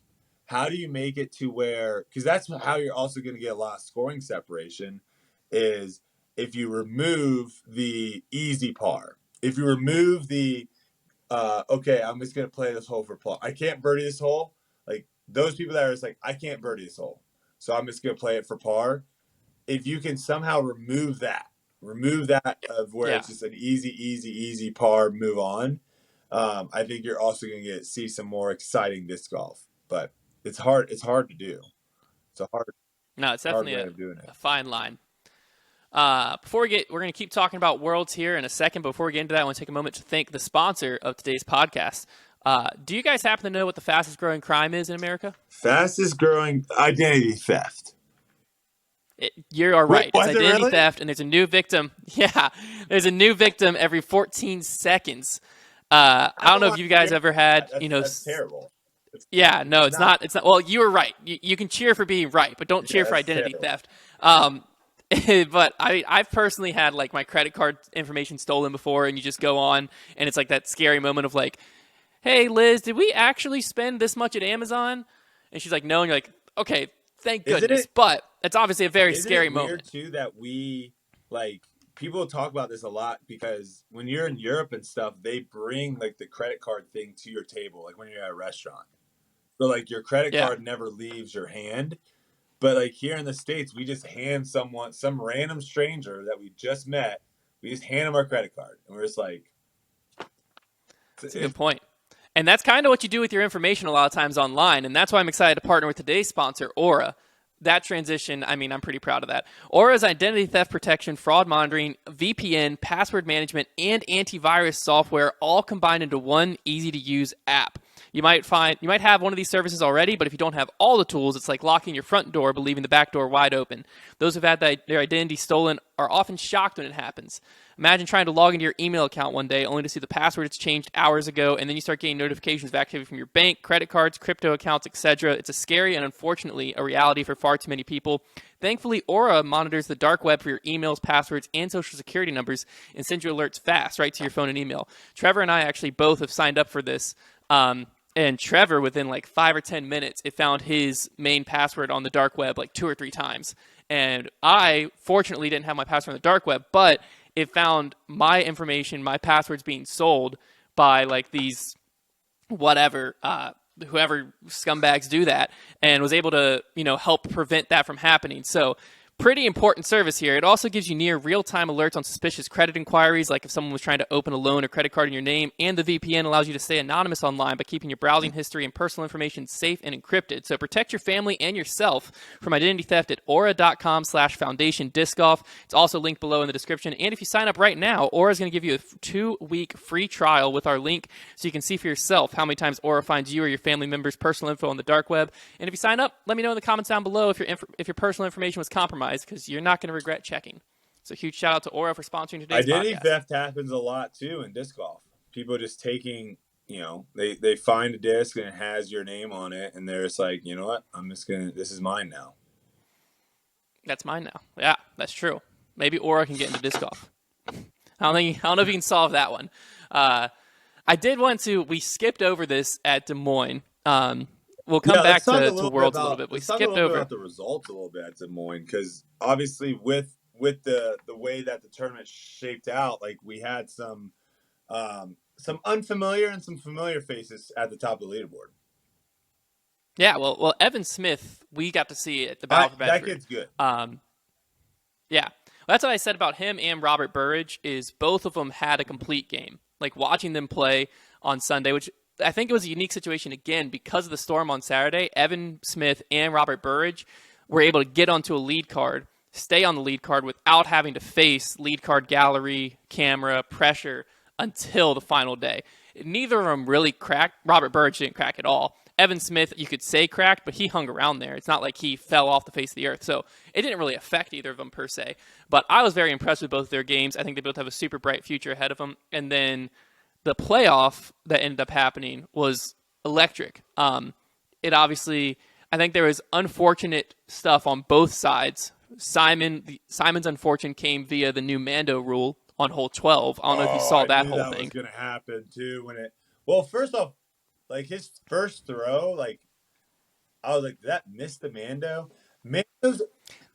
how do you make it to where, because that's how you're also going to get a lot of scoring separation, is if you remove the easy par. If you remove the, okay, I'm just going to play this hole for par. I can't birdie this hole. Like, those people that are just like, I can't birdie this hole, so I'm just going to play it for par. If you can somehow remove that of where it's just an easy par, move on. I think you're also going to see some more exciting disc golf, but it's hard to do. It's definitely a fine line. We're going to keep talking about Worlds here in a second. Before we get into that, I want to take a moment to thank the sponsor of today's podcast. Do you guys happen to know what the fastest growing crime is in America? Fastest growing identity theft. You are right. It's identity theft, and there's a new victim. Yeah, there's a new victim every 14 seconds. I don't know if you guys ever had, That's terrible. It's not. Well, you were right. You can cheer for being right, but don't cheer for identity theft. But I've personally had like my credit card information stolen before, and you just go on, and it's like that scary moment of like, hey, Liz, did we actually spend this much at Amazon? And she's like, no, and you're like, okay, thank goodness. But it's obviously a very scary moment. Weird too that we like. People talk about this a lot because when you're in Europe and stuff, they bring like the credit card thing to your table, like when you're at a restaurant. So like your credit card never leaves your hand. But like here in the States, we just hand someone, some random stranger that we just met, we just hand them our credit card, and we're just like, That's a good point. And that's kind of what you do with your information a lot of times online. And that's why I'm excited to partner with today's sponsor, Aura. That transition, I mean, I'm pretty proud of that. Aura's identity theft protection, fraud monitoring, VPN, password management, and antivirus software all combined into one easy-to-use app. You might have one of these services already, but if you don't have all the tools, it's like locking your front door but leaving the back door wide open. Those who've had their identity stolen are often shocked when it happens. Imagine trying to log into your email account one day only to see the password it's changed hours ago, and then you start getting notifications of activity from your bank, credit cards, crypto accounts, etc. It's a scary and unfortunately a reality for far too many people. Thankfully, Aura monitors the dark web for your emails, passwords, and social security numbers and sends you alerts fast right to your phone and email. Trevor and I actually both have signed up for this. And Trevor, within like 5 or 10 minutes, it found his main password on the dark web like 2 or 3 times. And I, fortunately, didn't have my password on the dark web, but it found my information, my passwords being sold by like these whoever scumbags do that, and was able to, help prevent that from happening. So pretty important service here. It also gives you near real-time alerts on suspicious credit inquiries, like if someone was trying to open a loan or credit card in your name, and the VPN allows you to stay anonymous online by keeping your browsing history and personal information safe and encrypted. So protect your family and yourself from identity theft at aura.com/foundation disc golf. It's also linked below in the description. And if you sign up right now, Aura is going to give you a 2-week free trial with our link so you can see for yourself how many times Aura finds you or your family members' personal info on the dark web. And if you sign up, let me know in the comments down below if your personal information was compromised, because you're not going to regret checking. So huge shout out to Aura for sponsoring today's identity podcast. theft happens a lot too in disc golf. People just taking, they find a disc and it has your name on it, and they're just like, you know what, this is mine now. That's mine now. Yeah, that's true. Maybe Aura can get into disc golf. I don't know if you can solve that one. We skipped over this at Des Moines. We'll come back to Worlds a little bit. We skipped over about the results a little bit at Des Moines, because obviously with the way that the tournament shaped out, like we had some unfamiliar and some familiar faces at the top of the leaderboard. Yeah, well, Evan Smith, we got to see at the Battle for Bedford. That kid's good. Yeah, that's what I said about him and Robert Burridge, is both of them had a complete game. Like watching them play on Sunday, which I think it was a unique situation again because of the storm on Saturday. Evan Smith and Robert Burridge were able to get onto a lead card, stay on the lead card without having to face lead card gallery, camera, pressure until the final day. Neither of them really cracked. Robert Burridge didn't crack at all. Evan Smith, you could say cracked, but he hung around there. It's not like he fell off the face of the earth. So it didn't really affect either of them per se. But I was very impressed with both their games. I think they both have a super bright future ahead of them. And then the playoff that ended up happening was electric. It obviously, I think there was unfortunate stuff on both sides. Simon's unfortune came via the new Mando rule on hole 12. I don't know if you saw that whole thing. That was going to happen too first off, like his first throw, like I was like, did that miss the Mando?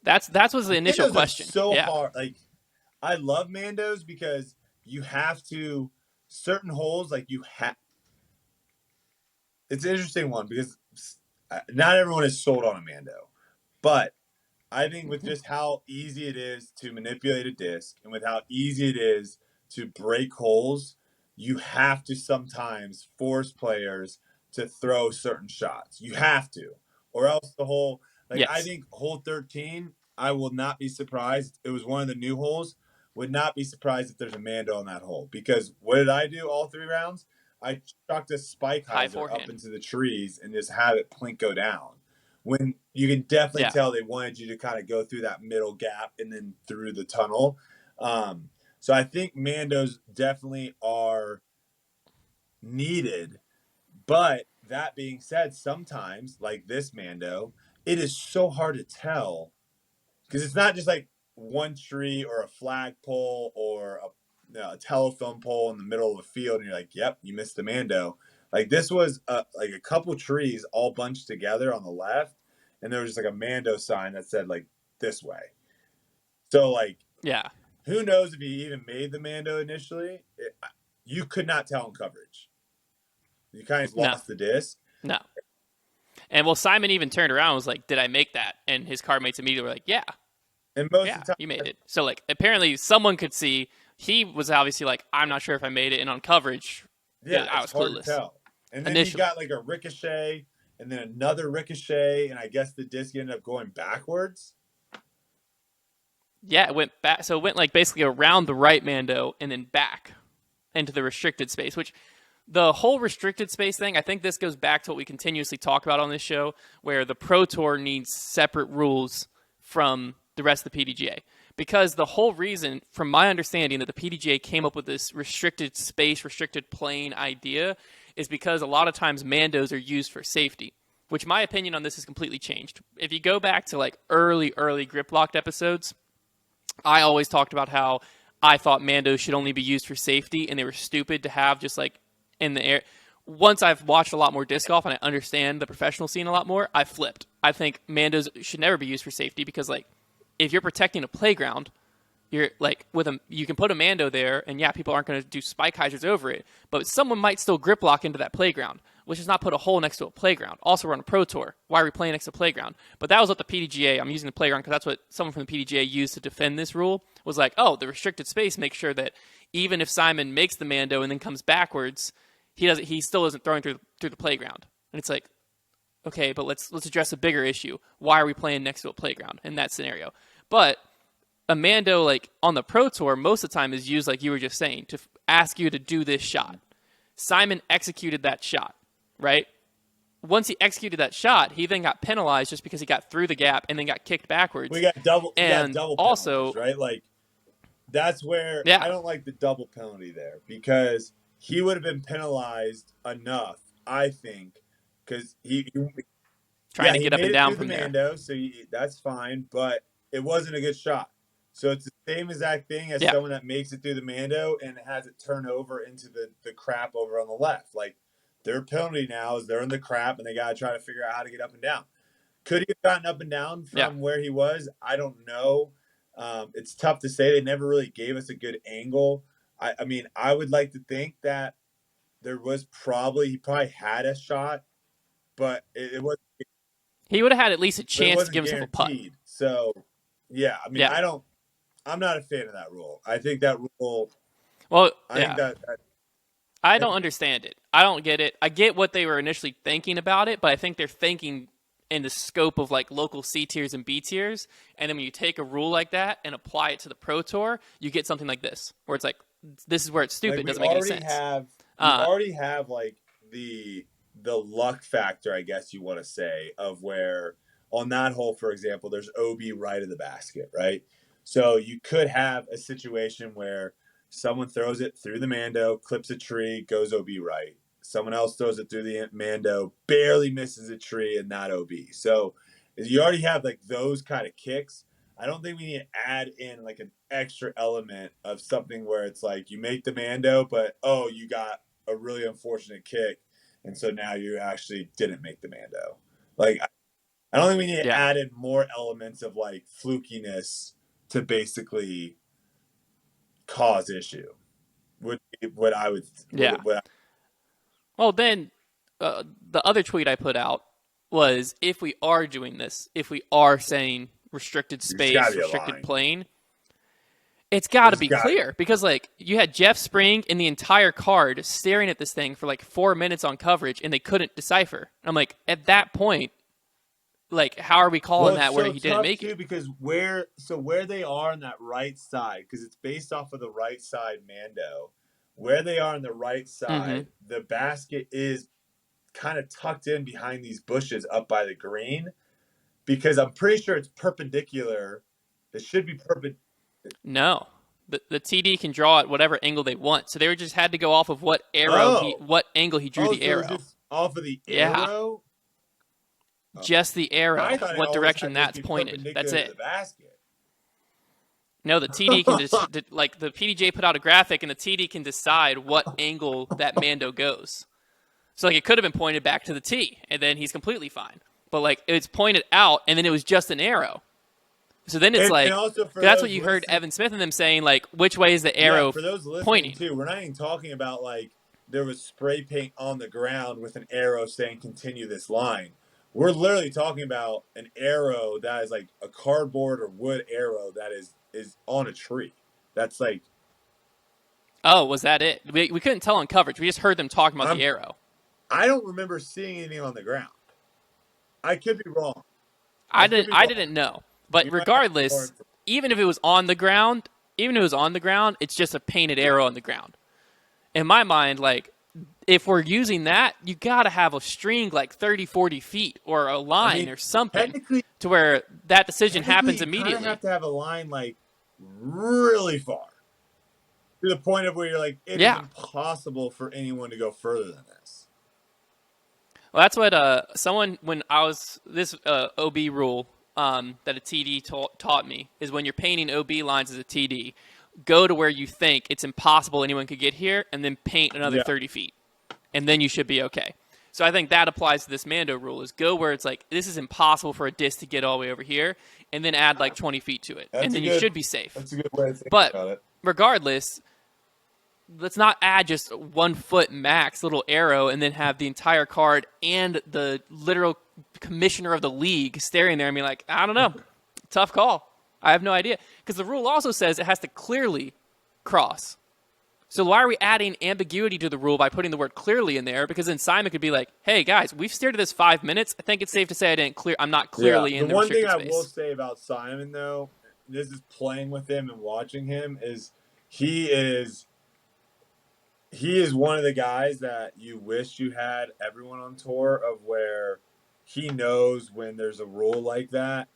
That's was the initial question. So hard. Like I love Mandos because you have to. Certain holes, like it's an interesting one because not everyone is sold on a Mando, but I think with just how easy it is to manipulate a disc and with how easy it is to break holes, you have to sometimes force players to throw certain shots. You have to, or else the hole, I think hole 13, I will not be surprised. It was one of the new holes. Would not be surprised if there's a Mando on that hole, because what did I do all 3 rounds? I chucked a spike hyzer up into the trees and just have it plinko down. When you can definitely tell they wanted you to kind of go through that middle gap and then through the tunnel. So I think Mandos definitely are needed. But that being said, sometimes, like this Mando, it is so hard to tell, because it's not just like one tree or a flagpole or a telephone pole in the middle of the field and you're like, yep, you missed the Mando. Like this was like a couple trees all bunched together on the left, and there was just like a Mando sign that said like this way. So like, who knows if he even made the Mando initially? You could not tell in coverage. You kind of lost the disc. No. And Simon even turned around and was like, "Did I make that?" And his car mates immediately were like, "Yeah, And most yeah, of the time, you made it." So like apparently someone could see. He was obviously like, "I'm not sure if I made it," and on coverage, yeah, I it's was hard to clueless. tell. And then Initially. you got like a ricochet, and then another ricochet, and I guess the disc ended up going backwards. Yeah, it went back. So it went like basically around the right Mando and then back into the restricted space, which the whole restricted space thing, I think this goes back to what we continuously talk about on this show, where the Pro Tour needs separate rules from the rest of the PDGA. Because the whole reason, from my understanding, that the PDGA came up with this restricted space, restricted plane idea is because a lot of times Mandos are used for safety, which my opinion on this has completely changed. If you go back to like early grip locked episodes, I always talked about how I thought Mandos should only be used for safety, and they were stupid to have just like in the air. Once I've watched a lot more disc golf and I understand the professional scene a lot more, I flipped. I think Mandos should never be used for safety because, like, if you're protecting a playground, you're like you can put a Mando there, and yeah, people aren't going to do spike hyzers over it, but someone might still grip lock into that playground, which is not put a hole next to a playground. Also, we're on a Pro Tour. Why are we playing next to a playground? But that was what the PDGA, I'm using the playground because that's what someone from the PDGA used to defend this rule, was like, oh, the restricted space makes sure that even if Simon makes the Mando and then comes backwards, he still isn't throwing through the playground. And it's like, okay, but let's address a bigger issue. Why are we playing next to a playground in that scenario? But a Mando, like on the Pro Tour, most of the time is used, like you were just saying, to ask you to do this shot. Simon executed that shot, right? Once he executed that shot, he then got penalized just because he got through the gap and then got kicked backwards. We got double also, penalties, right? Like, that's where I don't like the double penalty there, because he would have been penalized enough, I think, because he trying to get up and down from the there. Mando, so that's fine, but it wasn't a good shot. So it's the same exact thing as someone that makes it through the Mando and has it turn over into the crap over on the left. Like, their penalty now is they're in the crap and they got to try to figure out how to get up and down. Could he have gotten up and down from where he was? I don't know. It's tough to say. They never really gave us a good angle. I mean, I would like to think that he probably had a shot, but it wasn't. He would have had at least a chance to give himself a putt. So, yeah, I mean, I'm not a fan of that rule. I think that rule. Well, I don't understand it. I don't get it. I get what they were initially thinking about it, but I think they're thinking in the scope of like local C tiers and B tiers. And then when you take a rule like that and apply it to the Pro Tour, you get something like this, where it's like, this is where it's stupid. It doesn't make any sense. We already have like the luck factor, I guess you want to say, of where on that hole, for example, there's OB right of the basket, right? So you could have a situation where someone throws it through the Mando, clips a tree, goes OB right. Someone else throws it through the Mando, barely misses a tree, and not OB. So you already have like those kind of kicks. I don't think we need to add in like an extra element of something where it's like you make the Mando, but you got a really unfortunate kick, and so now you actually didn't make the Mando. Like, I don't think we need to add in more elements of like flukiness to basically cause issue. Would be what I would. Well, then the other tweet I put out was, if we are doing this, if we are saying restricted space, restricted plane, it's got to be clear, because like you had Jeff Spring and the entire card staring at this thing for like 4 minutes on coverage, and they couldn't decipher. I'm like, at that point, like, how are we calling that where he didn't make it? Because where they are on that right side, because it's based off of the right side Mando, where they are on the right side, the basket is kind of tucked in behind these bushes up by the green, because I'm pretty sure it's perpendicular. It should be perpendicular. No. The TD can draw at whatever angle they want. So they just had to go off of what arrow what angle he drew the arrow. Just off of the arrow? Just the arrow, what direction that's pointed. That's it. No, the TD can just, like, the PDJ put out a graphic, and the TD can decide what angle that Mando goes. So like it could have been pointed back to the T, and then he's completely fine. But like it's pointed out, and then it was just an arrow. So then it's that's what you heard Evan Smith and them saying, like, which way is the arrow for those pointing? Too, we're not even talking about like there was spray paint on the ground with an arrow saying continue this line. We're literally talking about an arrow that is like a cardboard or wood arrow that is on a tree. That's like, Oh, was that it? We couldn't tell on coverage. We just heard them talking about the arrow. I don't remember seeing anything on the ground. I could be wrong. I didn't know. But regardless, even if it was on the ground, it's just a painted arrow on the ground. In my mind, like, if we're using that, you got to have a string like 30, 40 feet or a line or something to where that decision happens immediately. You have to have a line like really far to the point of where you're like, it is impossible for anyone to go further than this. Well, that's what someone, when I was, this OB rule that a TD taught me is when you're painting OB lines as a TD, go to where you think it's impossible anyone could get here and then paint another 30 feet. And then you should be okay. So I think that applies to this Mando rule is go where it's like, this is impossible for a disc to get all the way over here and then add like 20 feet to it. And then you should be safe. That's a good way to think about it. Regardless, let's not add just 1 foot max little arrow and then have the entire card and the literal commissioner of the league staring there and be like, I don't know. Tough call. I have no idea. Because the rule also says it has to clearly cross. So why are we adding ambiguity to the rule by putting the word clearly in there? Because then Simon could be like, hey, guys, we've stared at this 5 minutes. I think it's safe to say I'm not clearly in the restricted space. The one thing I will say about Simon, though, this is playing with him and watching him, is he is one of the guys that you wish you had everyone on tour of where he knows when there's a rule like that.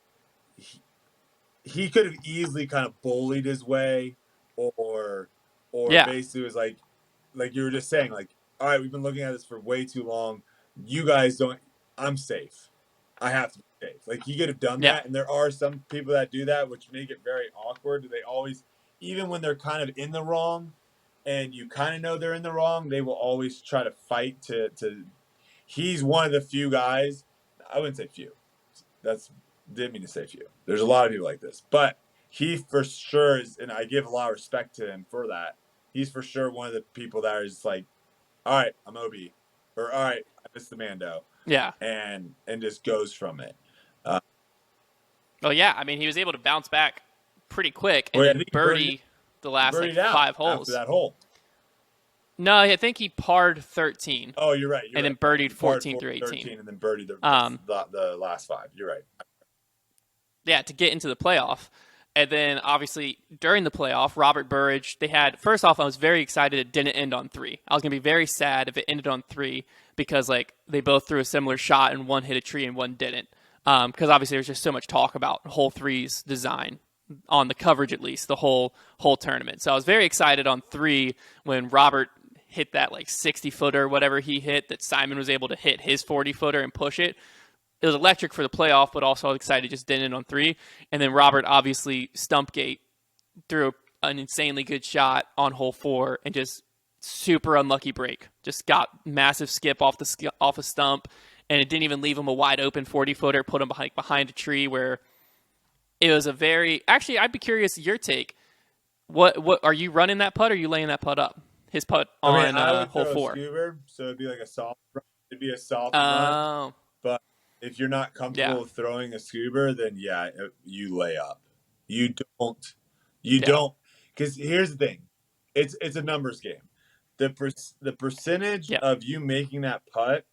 He could have easily kind of bullied his way or basically was like you were just saying, like, all right, we've been looking at this for way too long. You guys don't, I'm safe. I have to be safe. Like, he could have done that. And there are some people that do that, which make it very awkward. They always, even when they're kind of in the wrong and you kind of know they're in the wrong, they will always try to fight to he's one of the few guys, I wouldn't say few. Didn't mean to say few. There's a lot of people like this, but he for sure is, and I give a lot of respect to him for that. He's for sure one of the people that is like, all right, I'm OB, or all right, I missed the Mando. Yeah. And just goes from it. Well, yeah, I mean, he was able to bounce back pretty quick and then birdie the last like 5 holes. After that hole. No, I think he parred 13. Oh, you're right. And then birdied 14 through 18. 13 and then birdied the last 5. You're right. Yeah, to get into the playoff. And then, obviously, during the playoff, Robert Burridge, first off, I was very excited it didn't end on 3. I was going to be very sad if it ended on 3 because, like, they both threw a similar shot and one hit a tree and one didn't. Because, obviously, there's just so much talk about Hole 3's design, on the coverage at least, the whole tournament. So I was very excited on 3 when Robert hit that, like, 60-footer, whatever he hit, that Simon was able to hit his 40-footer and push it. It was electric for the playoff, but also excited just didn't on 3. And then Robert obviously Stumpgate threw an insanely good shot on hole 4 and just super unlucky break. Just got massive skip off a stump, and it didn't even leave him a wide open 40-footer. Put him behind a tree where it was a very. Actually, I'd be curious your take. What are you running that putt? Or are you laying that putt up? His putt on hole 4. Scuba, so it'd be like a soft. It'd be a soft run. But if you're not comfortable throwing a scuba, then you lay up. You don't, because here's the thing, it's a numbers game. The percentage of you making that putt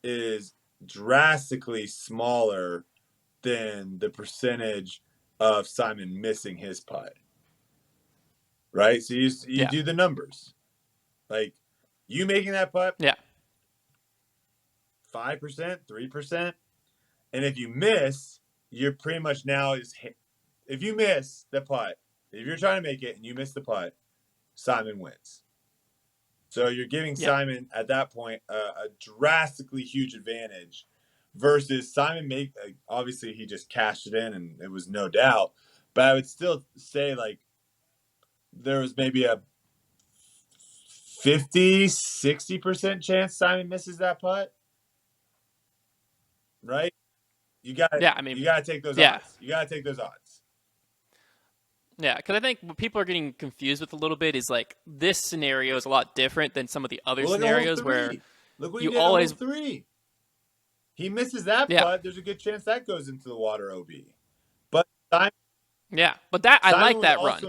is drastically smaller than the percentage of Simon missing his putt. Right? So you do the numbers. Like, you making that putt, 5%, 3%. And if you miss, you're pretty much now if you miss the putt, if you're trying to make it and you miss the putt, Simon wins. So you're giving Simon at that point a drastically huge advantage versus Simon obviously he just cashed it in and it was no doubt. But I would still say, like, there was maybe a 50-60% chance Simon misses that putt. Right? You got to take those odds. You got to take those odds. Yeah, because I think what people are getting confused with a little bit is, like, this scenario is a lot different than some of the other scenarios where look what you did always on hole 3. He misses that putt, there's a good chance that goes into the water OB. But Simon, but I like that run.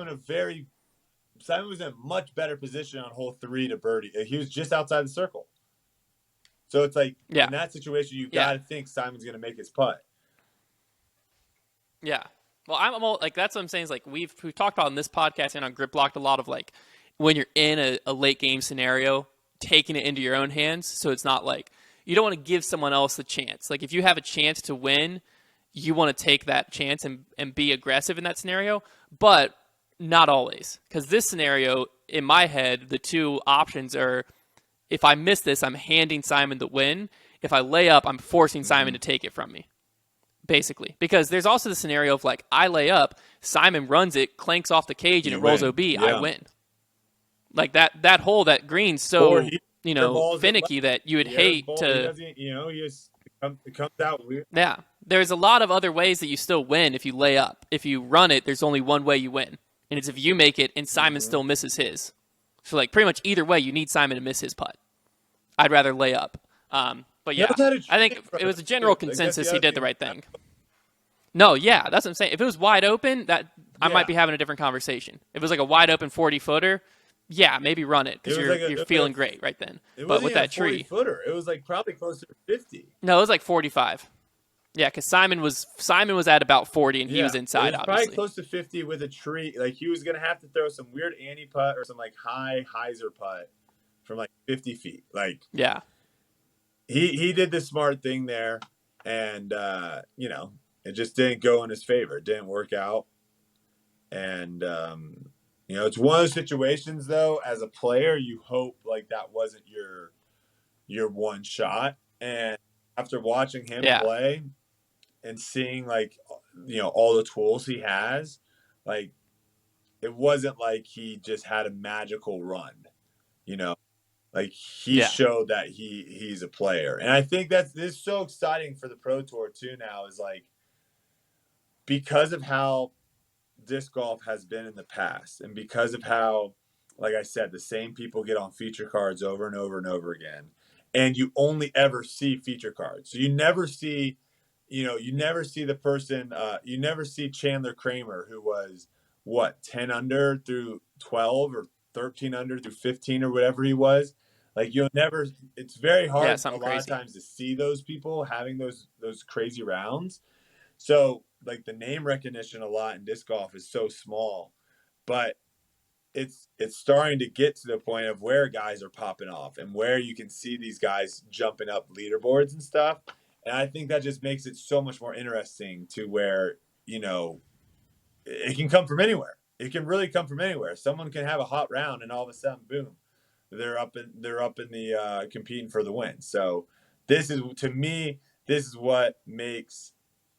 Simon was in a much better position on hole 3 to birdie. He was just outside the circle. So it's like, in that situation, you got to think Simon's going to make his putt. Yeah. Well, I'm like, that's what I'm saying is like, we've talked about in this podcast and on Grip Blocked a lot of like, when you're in a late game scenario, taking it into your own hands. So it's not like, you don't want to give someone else the chance. Like if you have a chance to win, you want to take that chance and be aggressive in that scenario, but not always. Because this scenario, in my head, the two options are, if I miss this, I'm handing Simon the win. If I lay up, I'm forcing Simon to take it from me, basically. Because there's also the scenario of like, I lay up, Simon runs it, clanks off the cage, and it rolls OB, I win. Like that hole, that green's so, finicky that you would hate to... It comes out weird. Yeah. There's a lot of other ways that you still win if you lay up. If you run it, there's only one way you win. And it's if you make it and Simon still misses his. So, like, pretty much either way, you need Simon to miss his putt. I'd rather lay up. But, yeah, I think it was a general consensus he did the right thing. No, yeah, that's what I'm saying. If it was wide open, I might be having a different conversation. If it was like a wide open 40-footer, yeah, maybe run it because you're feeling great right then. But with that tree, 40-footer, it was like probably closer to 50. No, it was like 45. Yeah, because Simon was at about 40 and he was inside. It was obviously probably close to 50 with a tree. Like he was gonna have to throw some weird Annie putt or some like high hyzer putt from like 50 feet. Like he did the smart thing there, and it just didn't go in his favor. It didn't work out, and it's one of those situations, though, as a player, you hope like that wasn't your one shot. And after watching him play and seeing like, all the tools he has, like it wasn't like he just had a magical run, like he showed that he's a player. And I think this is so exciting for the Pro Tour too now, is like, because of how disc golf has been in the past, and because of how, like I said, the same people get on feature cards over and over and over again, and you only ever see feature cards. So you never see, the person, you never see Chandler Kramer, who was 10 under through 12 or 13 under through 15 or whatever he was. Like it's very hard a lot of times to see those people having those crazy rounds. So like the name recognition a lot in disc golf is so small, but it's starting to get to the point of where guys are popping off and where you can see these guys jumping up leaderboards and stuff. And I think that just makes it so much more interesting to where, it can come from anywhere. It can really come from anywhere. Someone can have a hot round and all of a sudden, boom, they're up in the competing for the win. So this is what makes,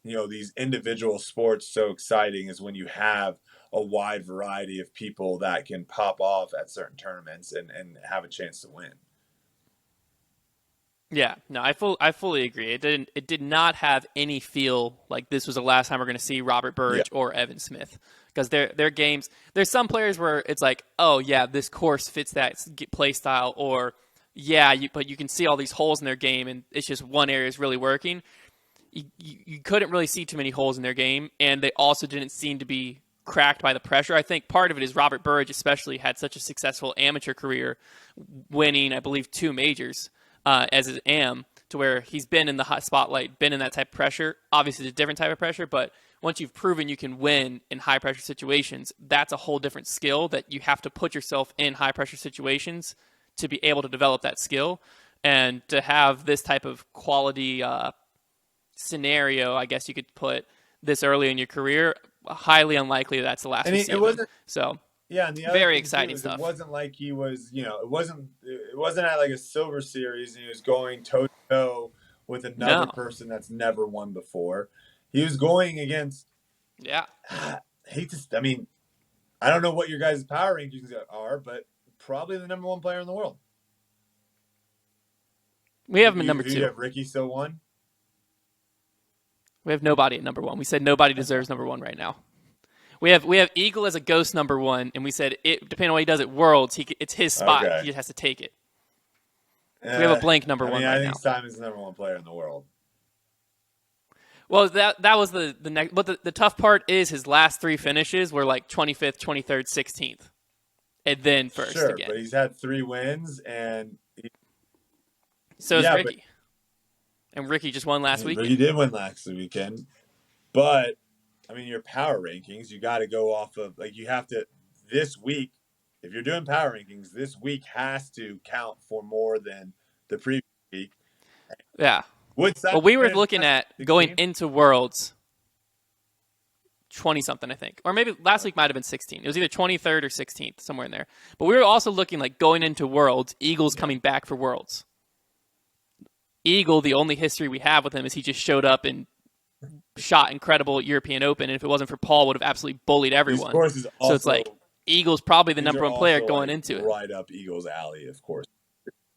these individual sports so exciting, is when you have a wide variety of people that can pop off at certain tournaments and have a chance to win. Yeah, no, I fully agree. It did not have any feel like this was the last time we're going to see Robert Burge or Evan Smith, because their games. There's some players where it's like, oh yeah, this course fits that play style, or but you can see all these holes in their game, and it's just one area is really working. You couldn't really see too many holes in their game, and they also didn't seem to be cracked by the pressure. I think part of it is Robert Burge especially had such a successful amateur career, winning, I believe, 2 majors as his AM, to where he's been in the hot spotlight, been in that type of pressure. Obviously, it's a different type of pressure, but once you've proven you can win in high-pressure situations, that's a whole different skill that you have to put yourself in high-pressure situations to be able to develop that skill. And to have this type of quality scenario, I guess you could put, this early in your career, highly unlikely that's the last we see of him. So and the other very exciting stuff. It wasn't like he was, it wasn't at like a silver series and he was going toe to toe with another person that's never won before. He was going against I don't know what your guys' power rankings are, but probably the number 1 player in the world. We have him at number 2. You have Ricky still 1? We have nobody at number 1. We said nobody deserves number 1 right now. We have Eagle as a ghost number 1, and we said depending on what he does at Worlds, it's his spot. Okay. He just has to take it. So we have a blank number 1 right now. I think Simon's the number 1 player in the world. Well, that was the next, but the tough part is his last 3 finishes were like 25th, 23rd, 16th, and then first Sure, again. but he's had 3 wins, and So is Ricky. And Ricky just won last weekend. Ricky did win last weekend. But, I mean, your power rankings, you got to go off of, like, you have to, this week, if you're doing power rankings, this week has to count for more than the previous week. Yeah. Well, we were looking at 16? Going into Worlds 20-something, I think. Or maybe last week might have been 16. It was either 23rd or 16th, somewhere in there. But we were also looking like going into Worlds, Eagles coming back for Worlds. Eagle, the only history we have with him is he just showed up and shot incredible European Open, and if it wasn't for Paul, would have absolutely bullied everyone. So it's like Eagle's probably the number 1 player going into it. Right up Eagle's alley, of course.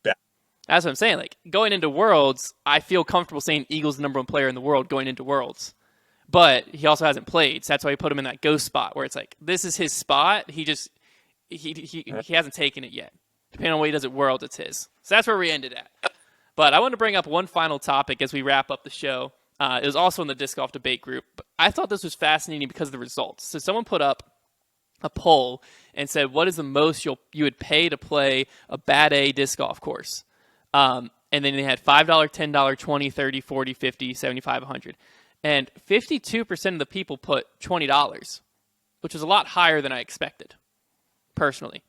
That's what I'm saying. Like, going into Worlds, I feel comfortable saying Eagle's the number 1 player in the world going into Worlds. But he also hasn't played, so that's why we put him in that ghost spot where it's like, this is his spot. He hasn't taken it yet. Depending on what he does at Worlds, it's his. So that's where we ended at. But I want to bring up one final topic as we wrap up the show. It was also in the disc golf debate group. But I thought this was fascinating because of the results. So someone put up a poll and said, what is the most you would pay to play a bad A disc golf course? And then they had $5, $10, $20, $30, $40, $50, $75, $100. And 52% of the people put $20, which was a lot higher than I expected, personally.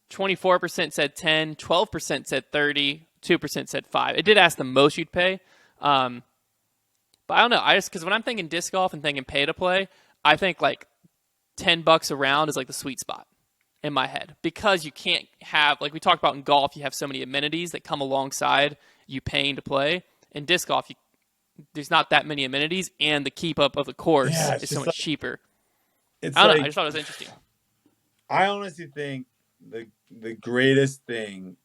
24% said 10, 12% said 30, 2% said 5. It did ask the most you'd pay. But I don't know. Because when I'm thinking disc golf and thinking pay to play, I think like $10 a round is like the sweet spot in my head, because you can't have, like we talked about in golf, you have so many amenities that come alongside you paying to play. In disc golf, there's not that many amenities, and the keep up of the course is so much cheaper. I don't know. I just thought it was interesting. I honestly think the greatest thing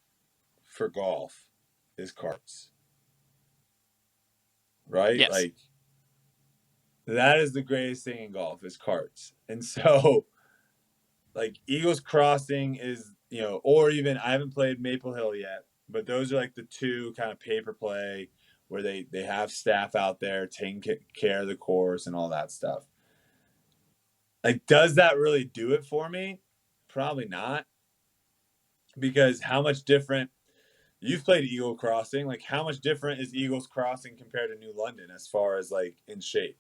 for golf is carts. Right? Yes. Like, that is the greatest thing in golf is carts. And so, like, Eagles Crossing is, or even, I haven't played Maple Hill yet, but those are like the 2 kind of pay-per play where they have staff out there taking care of the course and all that stuff. Like, does that really do it for me? Probably not. Because how much different, you've played Eagle Crossing, like how much different is Eagles Crossing compared to New London as far as like in shape?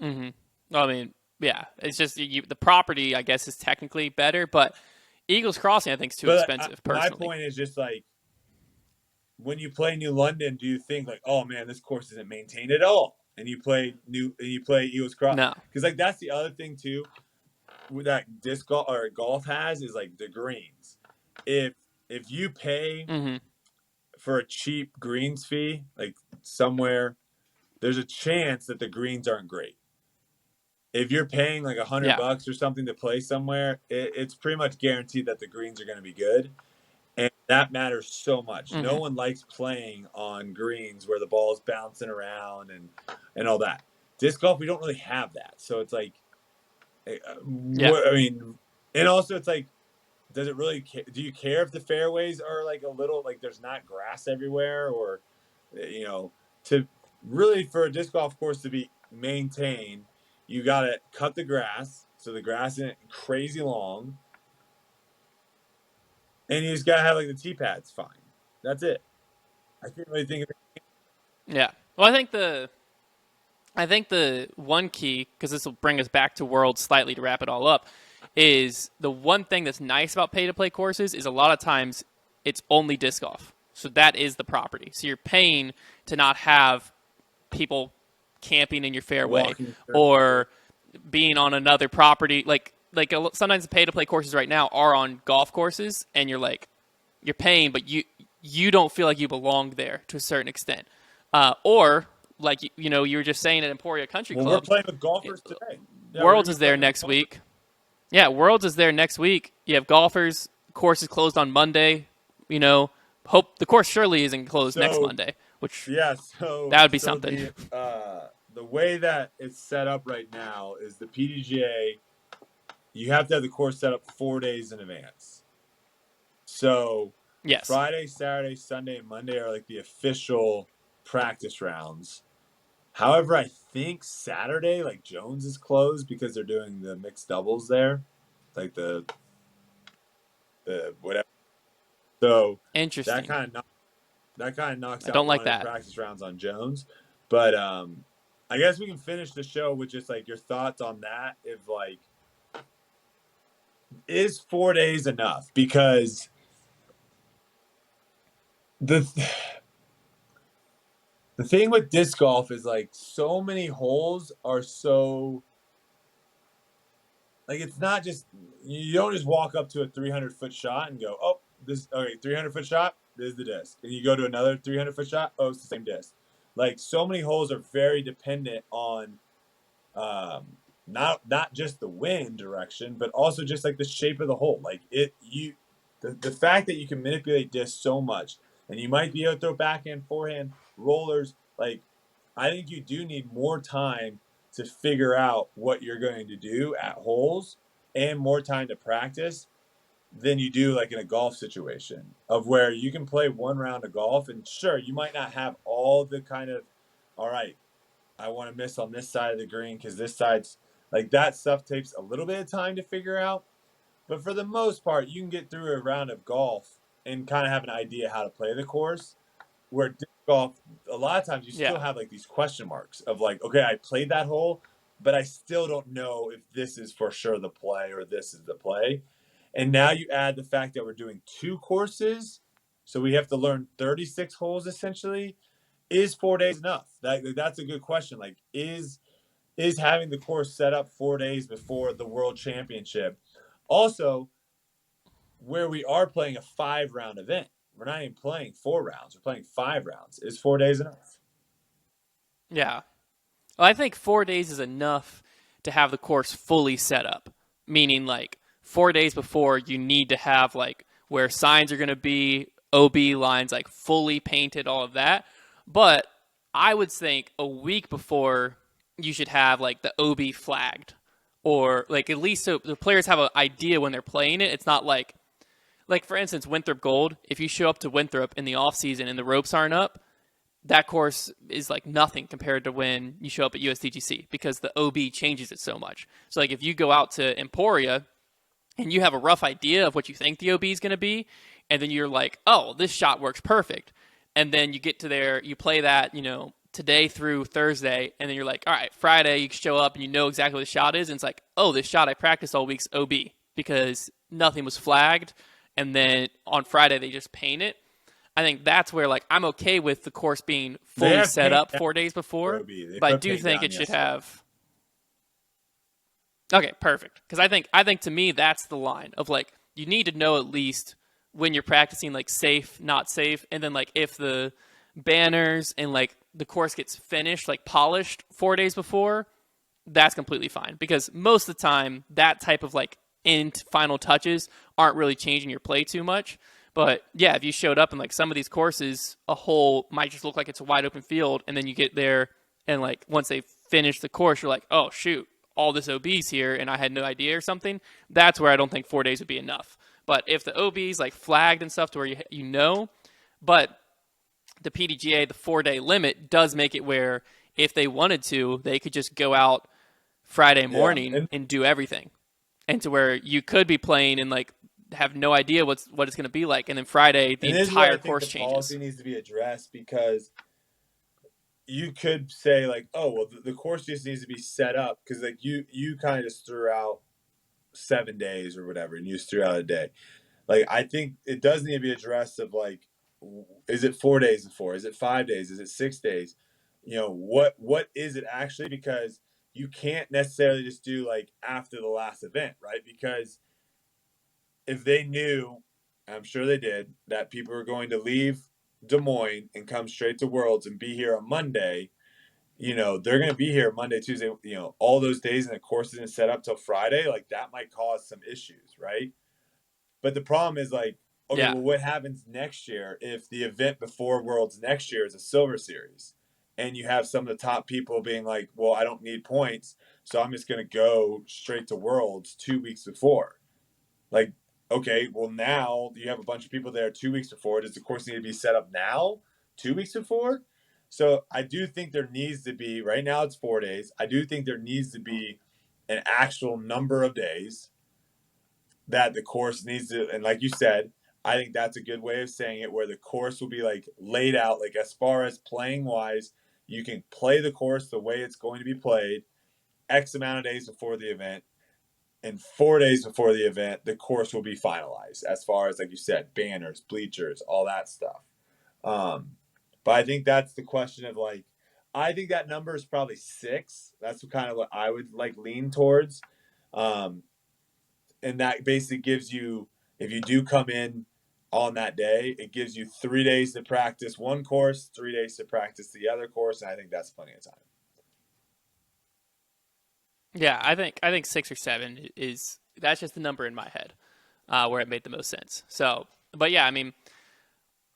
Mm-hmm. I mean, yeah, it's just the property, I guess, is technically better, but Eagles Crossing, I think, is too expensive, personally. My point is just like, when you play New London, do you think like, oh man, this course isn't maintained at all? And you play Eagles Crossing? No. Because like that's the other thing too that disc golf or golf has is like the greens. If you pay for a cheap greens fee, like somewhere, there's a chance that the greens aren't great. If you're paying like $100 or something to play somewhere, it's pretty much guaranteed that the greens are going to be good. And that matters so much. No one likes playing on greens where the ball is bouncing around and all that. Disc golf, we don't really have that. So it's like, I mean, and also it's like, does it really do you care if the fairways are like a little, like there's not grass everywhere, or, to really, for a disc golf course to be maintained, you got to cut the grass. So the grass isn't crazy long. And you just got to have like the tee pads fine. That's it. I can't really think of it. Yeah. Well, I think the one key, because this will bring us back to Worlds slightly to wrap it all up, is the one thing that's nice about pay-to-play courses is a lot of times it's only disc golf. So that is the property. So you're paying to not have people camping in your fairway or being on another property. Like sometimes the pay-to-play courses right now are on golf courses, and you're paying, but you don't feel like you belong there to a certain extent. Or like you were just saying at Emporia Country Club. We're playing with golfers today. Yeah, Worlds is there next week. Yeah, Worlds is there next week. You have golfers. Course is closed on Monday. Hope the course surely isn't closed next Monday. Which that would be something. The way that it's set up right now is the PDGA. You have to have the course set up 4 days in advance. So yes, Friday, Saturday, Sunday, and Monday are like the official practice rounds. However, I think Saturday, like Jones is closed because they're doing the mixed doubles there, like the whatever. So Interesting. that kind of knocks I out don't like one of the that. practice rounds on Jones. But I guess we can finish the show with just like your thoughts on that. If like, is 4 days enough? Because the the thing with disc golf is like so many holes are so like it's not just you don't just walk up to a 300-foot shot and go, oh, this okay, 300-foot shot, this is the disc, and you go to another 300-foot shot, oh, it's the same disc. Like so many holes are very dependent on not just the wind direction, but also just like the shape of the hole. Like the fact that you can manipulate discs so much, and you might be able to throw backhand, forehand, rollers. Like I think you do need more time to figure out what you're going to do at holes, and more time to practice than you do like in a golf situation of where you can play one round of golf and sure you might not have all the kind of all right I want to miss on this side of the green because this side's like that stuff takes a little bit of time to figure out. But for the most part, you can get through a round of golf and kind of have an idea how to play the course. Where disc golf, a lot of times you still Yeah. have like these question marks of like, okay, I played that hole, but I still don't know if this is for sure the play or this is the play. And now you add the fact that we're doing 2 courses. So we have to learn 36 holes essentially. Is 4 days enough? That's a good question. Like, is having the course set up 4 days before the World Championship? Also, where we are playing a 5-round event, we're not even playing 4 rounds. We're playing 5 rounds. Is 4 days enough? Yeah. Well, I think 4 days is enough to have the course fully set up. Meaning, like 4 days before, you need to have like where signs are going to be, OB lines like fully painted, all of that. But I would think a week before you should have like the OB flagged, or like at least so the players have an idea when they're playing it. It's not like for instance Winthrop Gold. If you show up to Winthrop in the off season and the ropes aren't up, that course is like nothing compared to when you show up at USDGC because the OB changes it so much. So like if you go out to Emporia and you have a rough idea of what you think the OB is going to be, and then you're like, oh, this shot works perfect. And then you get to there, you play that, today through Thursday, and then you're like, all right, Friday you show up and you know exactly what the shot is, and it's like, oh, this shot I practiced all week's OB because nothing was flagged, and then on Friday they just paint it. I think that's where like I'm okay with the course being fully set up 4 days before, but I do think it should have. Okay, perfect. Because I think to me that's the line of like you need to know at least when you're practicing like safe, not safe, and then like if the banners and like the course gets finished like polished 4 days before, that's completely fine because most of the time that type of like end final touches aren't really changing your play too much. But yeah, if you showed up and like some of these courses, a hole might just look like it's a wide open field, and then you get there and like once they finish the course, you're like, oh shoot, all this OB's here, and I had no idea or something. That's where I don't think 4 days would be enough. But if the OB's like flagged and stuff to where you know, but the PDGA, the 4 day limit does make it where if they wanted to, they could just go out Friday morning and do everything, and to where you could be playing and like have no idea what it's going to be like, and then Friday the entire course changes. Policy needs to be addressed because you could say like, oh well, the course just needs to be set up because like you kind of just threw out 7 days or whatever, and you just threw out a day. Like I think it does need to be addressed of like, is it 4 days before? Is it 5 days? Is it 6 days? What is it actually? Because you can't necessarily just do like after the last event, right? Because if they knew, I'm sure they did, that people were going to leave Des Moines and come straight to Worlds and be here on Monday, they're going to be here Monday, Tuesday, all those days, and the course isn't set up till Friday. Like that might cause some issues, right? But the problem is like, okay, well, what happens next year if the event before Worlds next year is a Silver Series? And you have some of the top people being like, well, I don't need points, so I'm just going to go straight to Worlds 2 weeks before. Like, okay, well, now you have a bunch of people there 2 weeks before. Does the course need to be set up now, 2 weeks before? So I do think there needs to be, right now it's 4 days. I do think there needs to be an actual number of days that the course needs to, and like you said, I think that's a good way of saying it, where the course will be like laid out, like as far as playing wise, you can play the course the way it's going to be played X amount of days before the event. And 4 days before the event, the course will be finalized as far as, like you said, banners, bleachers, all that stuff. But I think that's the question of like, I think that number is probably 6. That's kind of what I would like lean towards. And that basically gives you, if you do come in on that day, it gives you 3 days to practice one course, 3 days to practice the other course. And I think that's plenty of time. Yeah, I think 6 or 7 is, that's just the number in my head where it made the most sense. So, but yeah, I mean,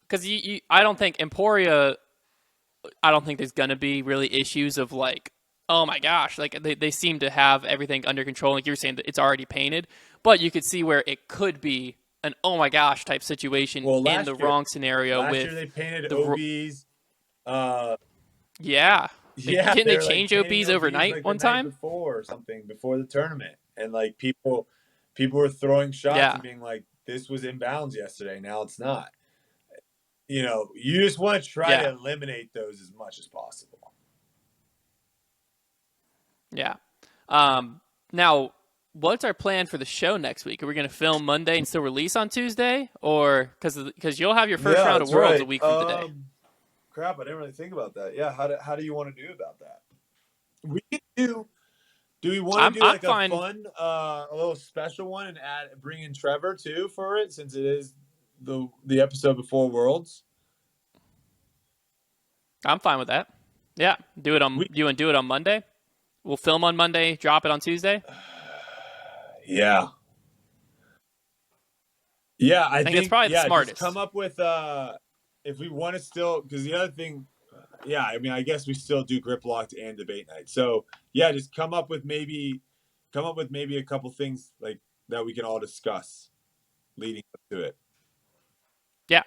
because I don't think Emporia, I don't think there's gonna be really issues of like, oh my gosh, like they seem to have everything under control. Like you were saying, that it's already painted, but you could see where it could be an oh my gosh type situation in the wrong scenario. Last year they painted OBs. Yeah. Yeah, didn't they change OBs overnight like one the night time before or something before the tournament, and like people were throwing shots and being like, "This was in bounds yesterday. Now it's not." You know, you just want to try to eliminate those as much as possible. Yeah. Now, what's our plan for the show next week? Are we going to film Monday and still release on Tuesday, or because you'll have your first round of Worlds a week from today? Crap, I didn't really think about that. Yeah, how do you want to do about that? We can do. Do we want to do like a fun, a little special one and bring in Trevor too for it, since it is the episode before Worlds? I'm fine with that. Yeah, do it on. You want to do it on Monday? We'll film on Monday, drop it on Tuesday. Yeah. Yeah, I think it's probably the smartest. Just come up with if we want to still, because the other thing, I mean, I guess we still do grip locked and debate night. So yeah, just come up with maybe a couple things like that we can all discuss leading up to it. Yeah.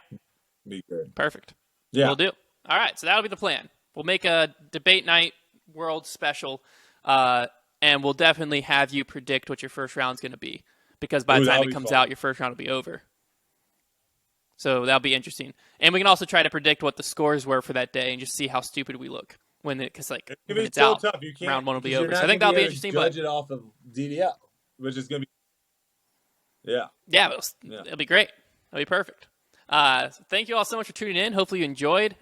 Be good. Perfect. Yeah. We'll do. All right, so that'll be the plan. We'll make a debate night World special, and we'll definitely have you predict what your first round's going to be, because by the time it comes out, your first round will be over. So that'll be interesting. And we can also try to predict what the scores were for that day and just see how stupid we look when it's out. Tough. You can't, round 1 will be over. So I think that'll be interesting. Judge it off of DDL, which is going to be it'll be great. It'll be perfect. Thank you all so much for tuning in. Hopefully you enjoyed.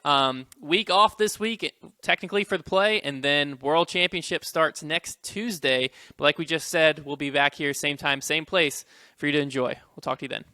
Week off this week, technically, for the play, and then World Championship starts next Tuesday. But like we just said, we'll be back here same time, same place for you to enjoy. We'll talk to you then.